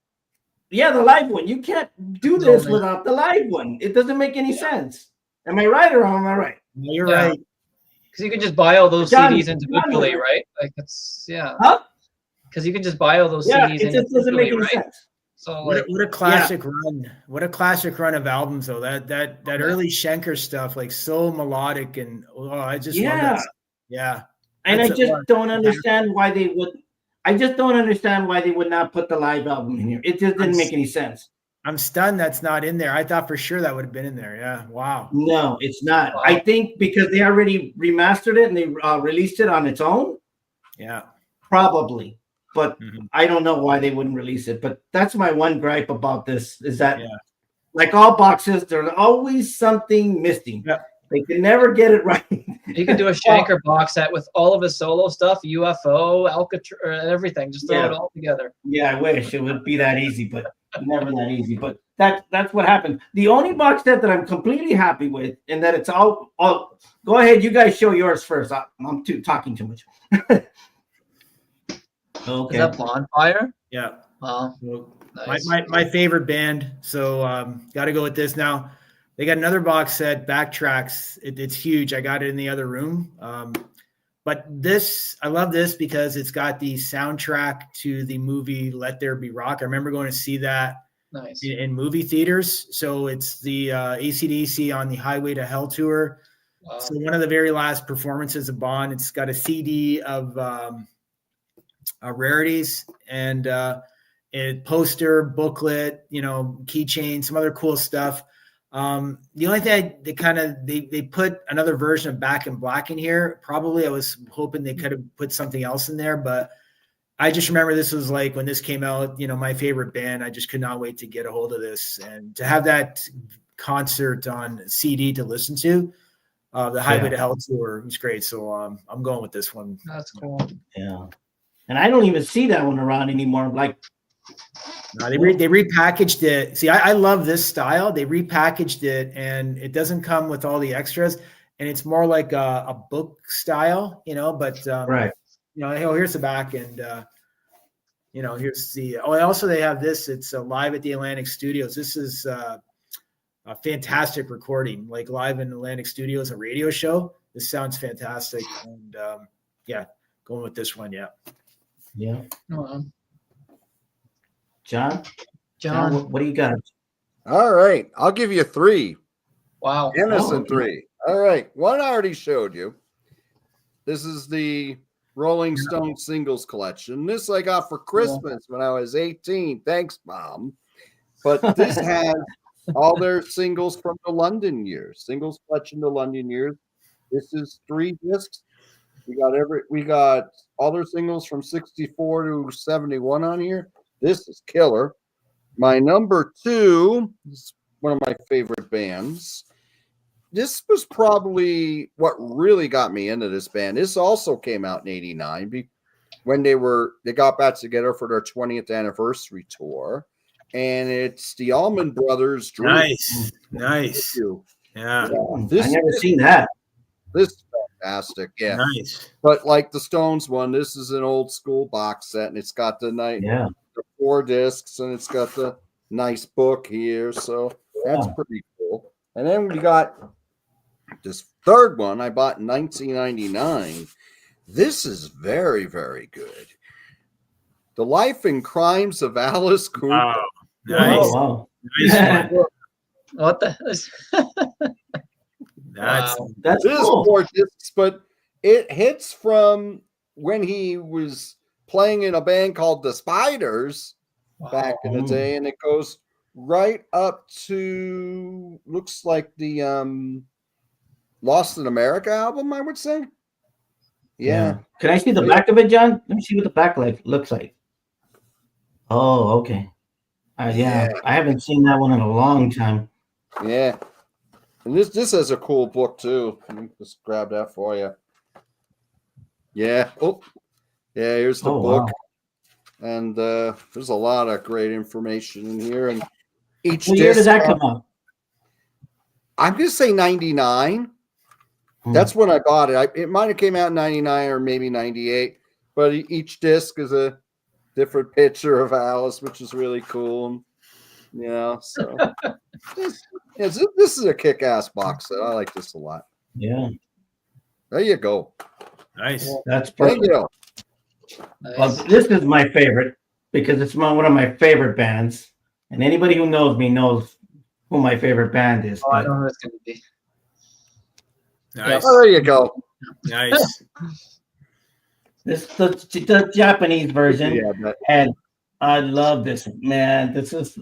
Yeah, the live one. You can't do this without the live one. It doesn't make any sense. Am I right or am I right? No, you're right. Because you can just buy all those CDs individually, right? Like it's Huh? Because you can just buy all those CDs it just doesn't make any sense. So what a classic run! What a classic run of albums, though. That early Schenker stuff, like so melodic and I just love that. Yeah. And I just don't understand why they would. I just don't understand why they would not put the live album in here. It just didn't make any sense. I'm stunned that's not in there. I thought for sure that would have been in there. Yeah. Wow. No, it's not. Wow. I think because they already remastered it and they released it on its own. Yeah. Probably. But I don't know why they wouldn't release it. But that's my one gripe about this is that, like all boxes, there's always something missing. Yeah. They can never get it right. You can do a Schenker box set with all of his solo stuff, UFO, Alcatraz, everything. Just throw it all together. Yeah, I wish it would be that easy, but never that easy. But that's what happened. The only box set that I'm completely happy with, and that it's all go ahead, you guys show yours first. I'm talking too much. Okay. Is that Bonfire? Yeah. Wow. Nice. My favorite band. So got to go with this now. They got another box set, Backtracks. It's huge. I got it in the other room. But this, I love this because it's got the soundtrack to the movie Let There Be Rock. I remember going to see that in movie theaters. So it's the AC/DC on the Highway to Hell tour. Wow. So one of the very last performances of Bond. It's got a CD of rarities and a poster, booklet, keychain, some other cool stuff. The only thing they put another version of Back in Black in here. Probably I was hoping they could have put something else in there, but I just remember this was like when this came out, my favorite band. I just could not wait to get a hold of this and to have that concert on CD to listen to. The Highway to Hell tour was great. So I'm going with this one. That's cool. Yeah. And I don't even see that one around anymore. Like, no, they repackaged it. See, I love this style. They repackaged it, and it doesn't come with all the extras, and it's more like a book style, But right. Here's the back, and here's the. Oh, also they have this. It's live at the Atlantic Studios. This is a fantastic recording, like live in Atlantic Studios, a radio show. This sounds fantastic, and going with this one, yeah. John, what do you got? All right, I'll give you 3. Wow. Innocent 3. All right, one I already showed you. This is the Rolling Stone singles collection. This I got for Christmas when I was 18. Thanks, Mom. But this has all their singles from the London years. Singles collection, the London years. This is 3 discs. We got all their singles from 64 to 71 on here. This is killer. My number 2 is one of my favorite bands. This was probably what really got me into this band. This also came out in 89 when they got back together for their 20th anniversary tour. And it's the Allman Brothers. Nice. Yeah. I never seen that. This is fantastic. Yeah. Nice. But like the Stones one, this is an old school box set, and it's got the 4 discs, and it's got the nice book here. So that's pretty cool. And then we got this third one I bought in 1999. This is very, very good. The Life and Crimes of Alice Cooper. Wow. Nice. Wow. Nice. What the? That's This is cool. 4 discs, but it hits from when he was playing in a band called the Spiders back in the day, and it goes right up to looks like the Lost in America album, I would say. Yeah. Can I see the back of it, John? Let me see what the back looks like. Oh, okay. I haven't seen that one in a long time. Yeah. And this has a cool book too. Let me just grab that for you. Yeah. Oh, yeah. Here's the book. Wow. And there's a lot of great information in here. And each what year does that come out? I'm gonna say 99. That's when I bought it. It might have came out in 99 or maybe 98. But each disc is a different picture of Alice, which is really cool. So this is a kick-ass box set. I like this a lot. Yeah. There you go. nice. That's perfect. Thank you. Nice. Well, this is my favorite because it's one of my favorite bands. And anybody who knows me knows who my favorite band is. I know who it's going to be. Nice. Oh, there you go. Nice. This is the Japanese version. And I love this, man. This is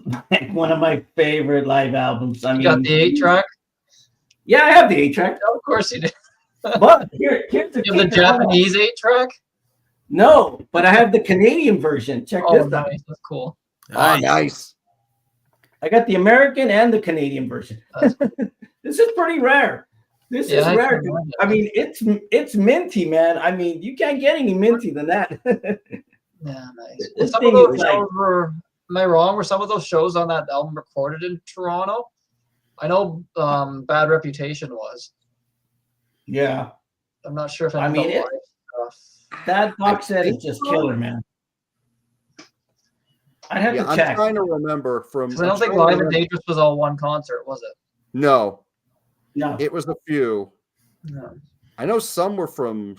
one of my favorite live albums. I mean, You got the 8-track? Yeah, I have the 8-track. Of course you did. But here's the You have the Japanese 8-track? No, but I have the Canadian version. Check this out. Nice. That's cool. Oh, nice. I got the American and the Canadian version. This is pretty rare. This is rare. I mean, it's minty, man. I mean, you can't get any minty than that. Yeah, nice. Some of those shows were, am I wrong? Were some of those shows on that album recorded in Toronto? I know Bad Reputation was. Yeah. I'm not sure if I mean, that box set is just killer, man. I have to check. I'm trying to remember from. I don't think Live and Dangerous was all one concert, was it? No. No. It was a few. No. I know some were from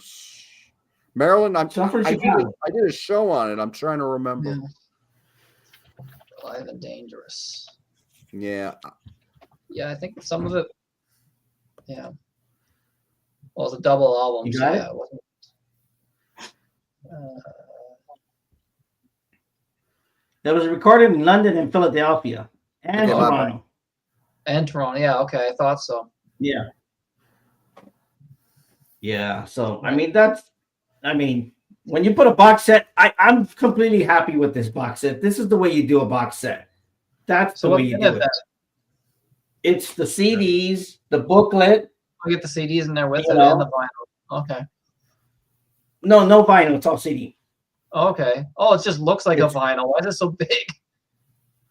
Maryland. I did a show on it. I'm trying to remember. Yeah. Live and Dangerous. Yeah. Yeah, I think some of it. Yeah. Well, it's a double album. You got so it? It wasn't. That was recorded in London and Philadelphia and Toronto. And Toronto. Yeah. Okay. I thought so. Yeah. Yeah. So, I mean, when you put a box set, I'm completely happy with this box set. This is the way you do a box set. That's the way you do it. It's the CDs, the booklet, I get the CDs in there with You it know? and the vinyl. Okay. No vinyl. It's all CD. Okay. Oh, it just looks like a It's- vinyl. Why is it so big?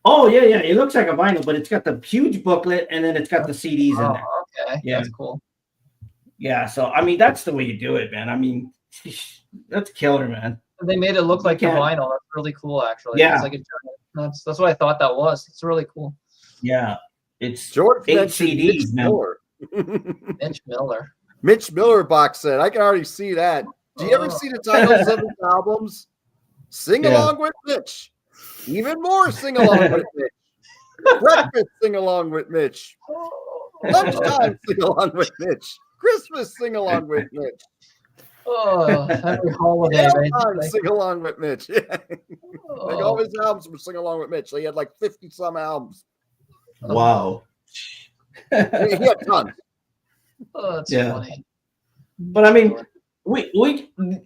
Oh yeah. It looks like a vinyl, but it's got the huge booklet, and then it's got the CDs in there. Oh, okay. Yeah. That's cool. Yeah. So I mean, that's the way you do it, man. I mean, that's killer, man. They made it look You like the can't- vinyl. That's really cool, actually. Yeah. It's like a giant, that's what I thought that was. It's really cool. Yeah. It's George 8 mentioned Mitch CDs now. Miller. Mitch Miller. Mitch Miller box set. I can already see that. Do you ever see the titles of his albums? Sing along with Mitch. Even more sing along with Mitch. Breakfast sing along with Mitch. Lunchtime sing along with Mitch. Christmas sing along with Mitch. Oh, every holiday, Valentine's basically. sing along with Mitch. Yeah. Like all Oh, his albums were sing along with Mitch. He had like 50 some albums. Wow. He had tons. that's Yeah. funny. But I mean,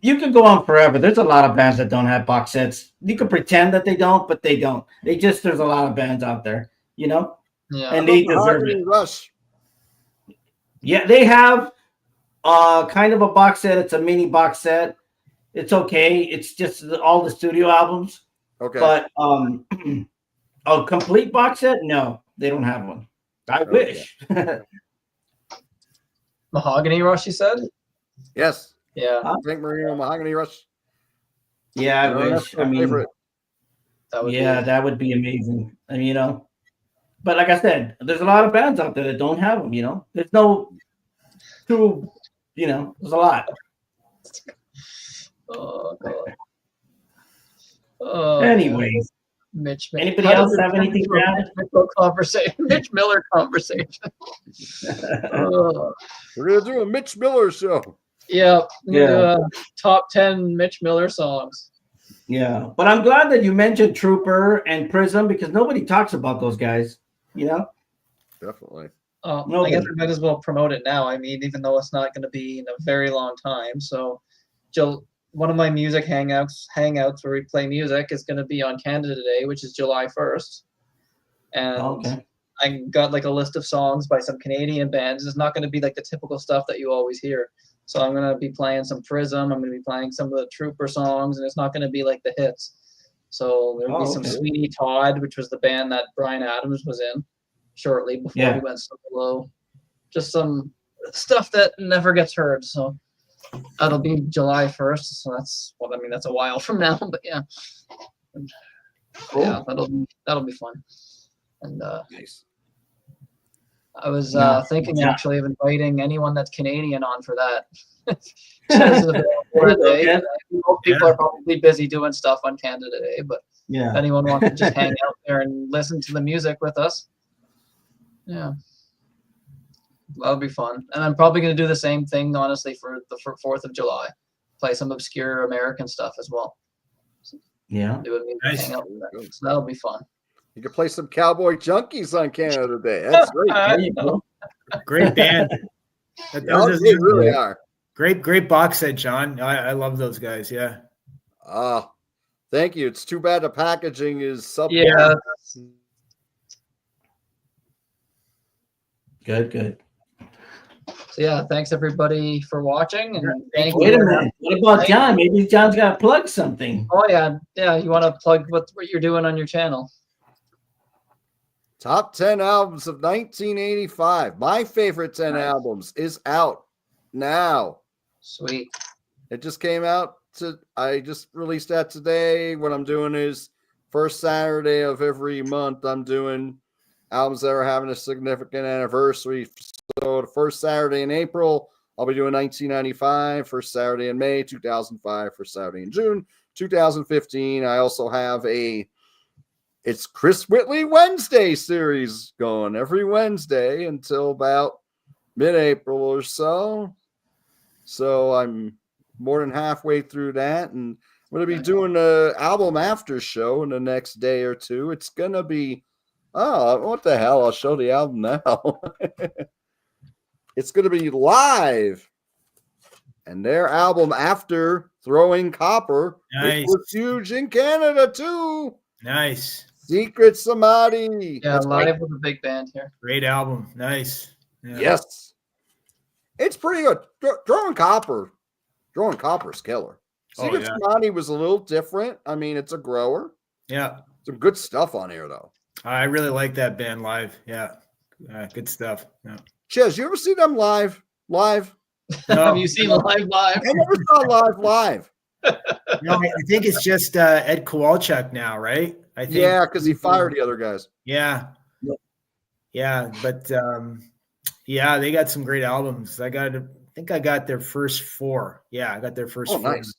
you could go on forever. There's a lot of bands that don't have box sets. You could pretend that they don't, but they don't. There's a lot of bands out there, you know, Yeah. and they deserve Mahogany it. Rush. Yeah, they have kind of a box set. It's a mini box set. It's okay. It's just all the studio albums. Okay. But a complete box set? No, they don't have one. I wish. Mahogany Rush, you said? Yes. Yeah. Frank Marino, Mahogany Rush. Yeah, I That's wish. my I mean, favorite. That would that would be amazing. I mean, you know, but like I said, there's a lot of bands out there that don't have them. You know, there's no true. You know, there's a lot. Oh, God. Oh, Anyways, Mitch. anybody How else did have this anything turn to into a Mitch Miller conversation? Mitch Miller conversation. Oh. We're gonna do a Mitch Miller show. Yeah. Yeah. Top 10 Mitch Miller songs. yeah, but I'm glad that you mentioned Trooper and Prism because nobody talks about those guys. You know, Definitely. I Nobody. guess we might as well promote it now. I mean, even though it's not going to be in a very long time. So, one of my music hangouts where we play music is going to be on Canada Day, which is July 1st. And Okay. I got like a list of songs by some Canadian bands. It's not going to be like the typical stuff that you always hear. So I'm going to be playing some Prism. I'm going to be playing some of the Trooper songs, and it's not going to be like the hits. So there'll be some okay. Sweeney Todd, which was the band that Bryan Adams was in shortly before he went solo. Just some stuff that never gets heard. So that'll be July 1st. So that's a while from now, but yeah. Cool. Yeah, that'll be fun. And Nice. I was No, thinking yeah. actually of inviting anyone that's Canadian on for that. Just for a day. Okay. Most people are probably busy doing stuff on Canada Day, but if Yeah. anyone wants to just hang out there and listen to the music with us, yeah, that'll be fun. And I'm probably going to do the same thing, honestly, for the 4th of July. Play some obscure American stuff as well. Yeah. Do a music Nice. hangout with that. So that'll be fun. You can play some Cowboy Junkies on Canada Day. That's great. There you go. Great band. Yeah, they really are. Great box set, John. I love those guys. Yeah. Thank you. It's too bad the packaging is subpar. Yeah. Good. So yeah, thanks everybody for watching, and thank Wait you. a minute. What about John? Maybe John's got to plug something. Oh yeah. You want to plug what you're doing on your channel? Top 10 albums of 1985. My favorite 10 albums is out now. Sweet. It just came out. I just released that today. What I'm doing is first Saturday of every month, I'm doing albums that are having a significant anniversary. So the first Saturday in April, I'll be doing 1995. First Saturday in May, 2005. First Saturday in June, 2015. I also have it's Chris Whitley Wednesday series going every Wednesday until about mid-April or so. So I'm more than halfway through that, and I'm going to be doing an album after show in the next day or two. It's going to be, what the hell? I'll show the album now. It's going to be Live, and their album after Throwing Copper, Nice. which was huge in Canada too. Nice. Secret Samadhi. Yeah, That's live with a big band here. Great album. Nice. Yeah. Yes. It's pretty good. Drawing Copper's killer. Secret Commodity was a little different. I mean, it's a grower. Yeah. Some good stuff on here, though. I really like that band live. Yeah. Good stuff. Yeah. Ches, you ever see them live? No, have you seen live? I never saw live. No, I think it's just Ed Kowalczyk now, right? I think. Yeah, because he fired the other guys. Yeah. Yeah, but yeah, they got some great albums. I think I got their first 4. Yeah, I got their first 4. Nice.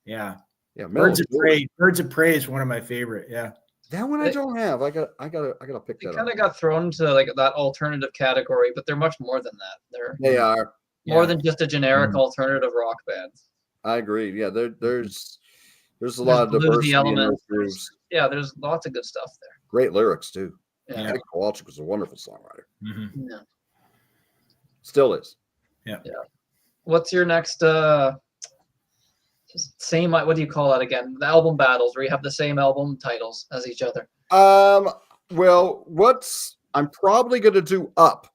Yeah. Yeah, Birds of Prey. Birds of Prey is one of my favorite. Yeah. That one I don't have. I gotta pick that up. They kind of got thrown into like that alternative category, but they're much more than that. They are more than just a generic alternative rock band. I agree. Yeah, there's a lot of diversity elements. Yeah, there's lots of good stuff there. Great lyrics too. Yeah. Eddie Kowalczyk was a wonderful songwriter. Mm-hmm. Yeah. Still is. Yeah. Yeah. What's your next same, what do you call that again? The album battles where you have the same album titles as each other. Well, I'm probably gonna do Up.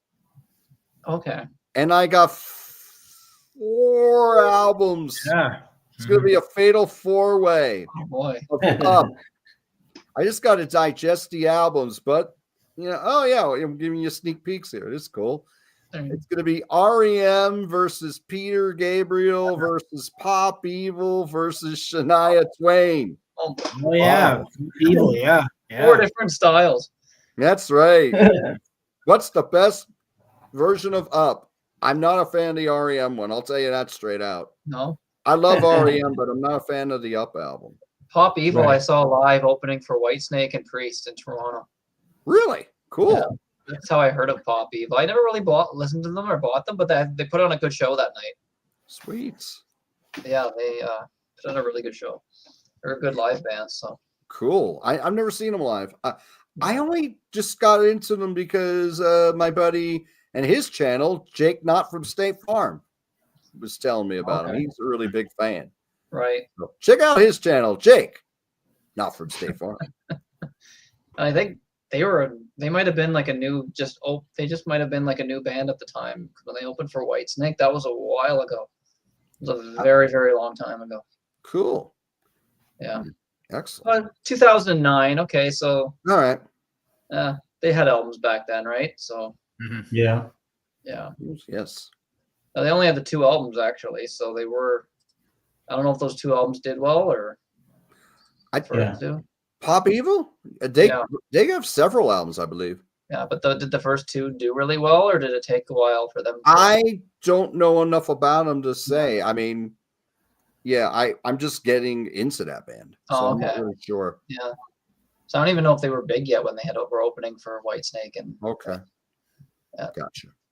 Okay. And I got 4 albums. Yeah. It's gonna be a fatal 4-way. Oh boy. Up. I just got to digest the albums, but I'm giving you sneak peeks here. It's cool. It's going to be REM versus Peter Gabriel versus Pop Evil versus Shania Twain. Oh yeah. Wow. Evil, yeah. 4 different styles. That's right. What's the best version of Up? I'm not a fan of the REM one. I'll tell you that straight out. No. I love REM, but I'm not a fan of the Up album. Pop Evil, I saw live opening for Whitesnake and Priest in Toronto. Really? Cool. Yeah, that's how I heard of Pop Evil. I never really listened to them or bought them, but they put on a good show that night. Sweet. Yeah, they put on a really good show. They're a good live band. So cool. I've never seen them live. I only just got into them because my buddy and his channel, Jake Not from State Farm, was telling me about him. He's a really big fan. Right. So check out his channel, Jake Not from State Farm. I think they might have been like they just might have been like a new band at the time when they opened for Whitesnake. That was a while ago. It was a very, very long time ago. Cool. Yeah. Excellent. 2009. Okay, so all right. They had albums back then, right? So yeah. Yes. They only had the 2 albums actually, so they were. I don't know if those 2 albums did well or. Pop Evil? They have several albums, I believe. Yeah, but did the first 2 do really well, or did it take a while for them? I don't know enough about them to say. I mean, I'm just getting into that band, so I'm not really sure. Yeah, so I don't even know if they were big yet when they were opening for Whitesnake. And gotcha.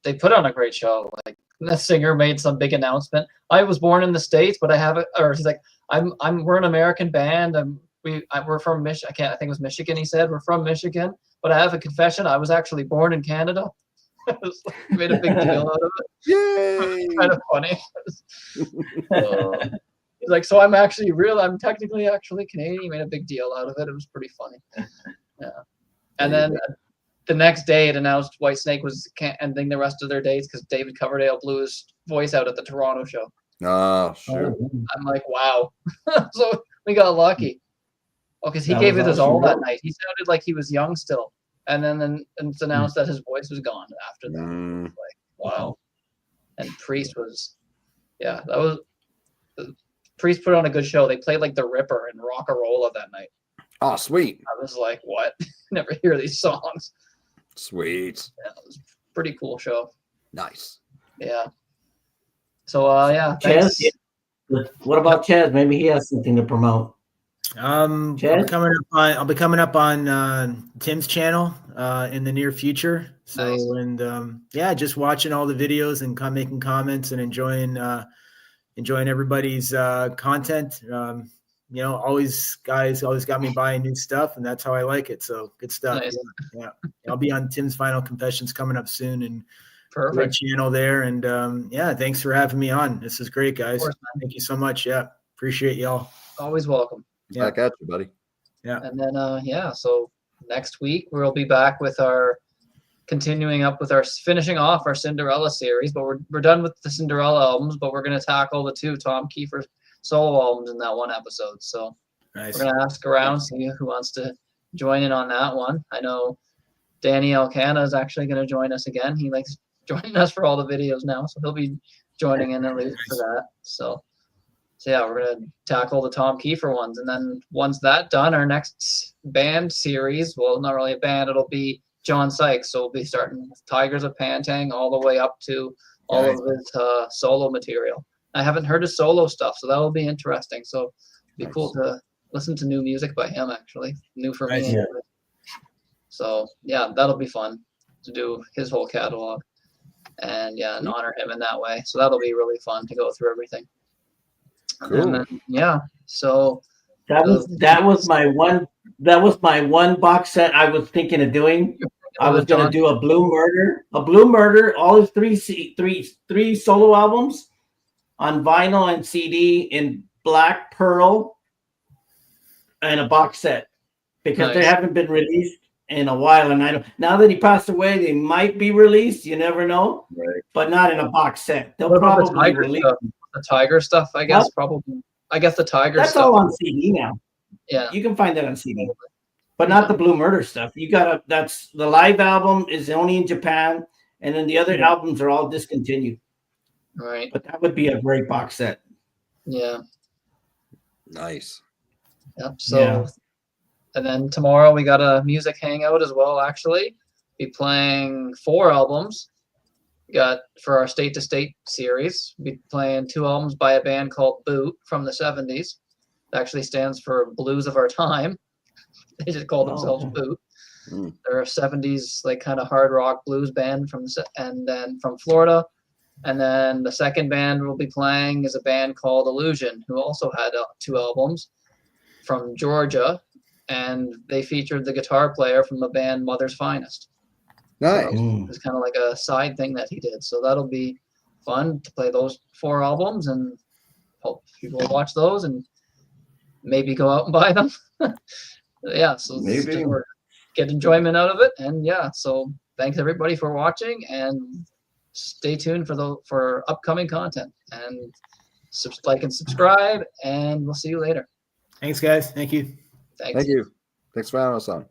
They put on a great show. Like the singer made some big announcement. I was born in the States, but I have it. Or he's like, we're an American band. We're from Michigan. I think it was Michigan. He said we're from Michigan, but I have a confession. I was actually born in Canada. He made a big deal out of it. Yay! It was kind of funny. He's like, so I'm technically actually Canadian. He made a big deal out of it. It was pretty funny. Yeah. And then the next day it announced Whitesnake was ending the rest of their dates because David Coverdale blew his voice out at the Toronto show. Oh, sure. I'm like, wow. So we got lucky. Because he gave it his all that night. He sounded like he was young still. And then it's announced that his voice was gone after that. Like, wow. And Priest was, Priest put on a good show. They played like The Ripper and Rock-a-Rolla that night. Oh, sweet. I was like, what? Never hear these songs. Sweet. Yeah, it was a pretty cool show. Nice. Yeah. So, thanks. Ches, what about Ches? Maybe he has something to promote. I'll be coming up on Tim's channel in the near future. So nice. Just watching all the videos and making comments and enjoying everybody's content. Always got me buying new stuff, and that's how I like it. So good stuff. Nice. Yeah. I'll be on Tim's Final Confessions coming up soon, and perfect channel there. And thanks for having me on. This is great, guys. Course, thank you so much. Yeah, appreciate y'all. Always welcome. Yeah. Back at you, buddy. Yeah. And then so next week we'll be back with our continuing up with finishing off our Cinderella series, but we're done with the Cinderella albums, but we're going to tackle the 2 Tom Kiefer solo albums in that one episode. So Nice. we're going to ask around, see who wants to join in on that one. I know Danny Elkanah is actually going to join us again. He likes joining us for all the videos now, so he'll be joining in at least for that. So yeah, we're going to tackle the Tom Kiefer ones. And then once that's done, our next band series, well, not really a band, it'll be John Sykes. So we'll be starting with Tigers of Pantang all the way up to all of his solo material. I haven't heard his solo stuff, so that'll be interesting. So it'll be cool to listen to new music by him, actually. New for me. Yeah. So yeah, that'll be fun to do his whole catalog and honor him in that way. So that'll be really fun to go through everything. Cool. And then, so that was my one box set I was thinking of doing. I was going to do a Blue Murder, all his three solo albums on vinyl and CD in black pearl and a box set, because they haven't been released in a while. And now that he passed away, they might be released. You never know, but not in a box set. They'll probably release the Tiger stuff, I guess. Probably. I guess the Tiger that's stuff. all on CD now. Yeah, you can find that on CD, but not the Blue Murder stuff. That's the live album is only in Japan, and then the other albums are all discontinued. Right. But that would be a great box set. Yeah. Nice. Yep. So, and then tomorrow we got a music hangout as well. Actually, be playing 4 albums. We got for our State to State series. Be playing 2 albums by a band called Boot from the 70s. It actually stands for Blues of Our Time. They just call themselves Boot. They're a 70s like kind of hard rock blues band from Florida. And then the second band we'll be playing is a band called Illusion, who also had 2 albums from Georgia, and they featured the guitar player from the band Mother's Finest. Nice. So it's kind of like a side thing that he did. So that'll be fun to play those 4 albums, and hope people will watch those and maybe go out and buy them. So maybe get enjoyment out of it. And so thanks everybody for watching, and stay tuned for upcoming content, and like and subscribe, and we'll see you later. Thanks, guys. Thank you. Thanks. Thank you. Thanks for having us on.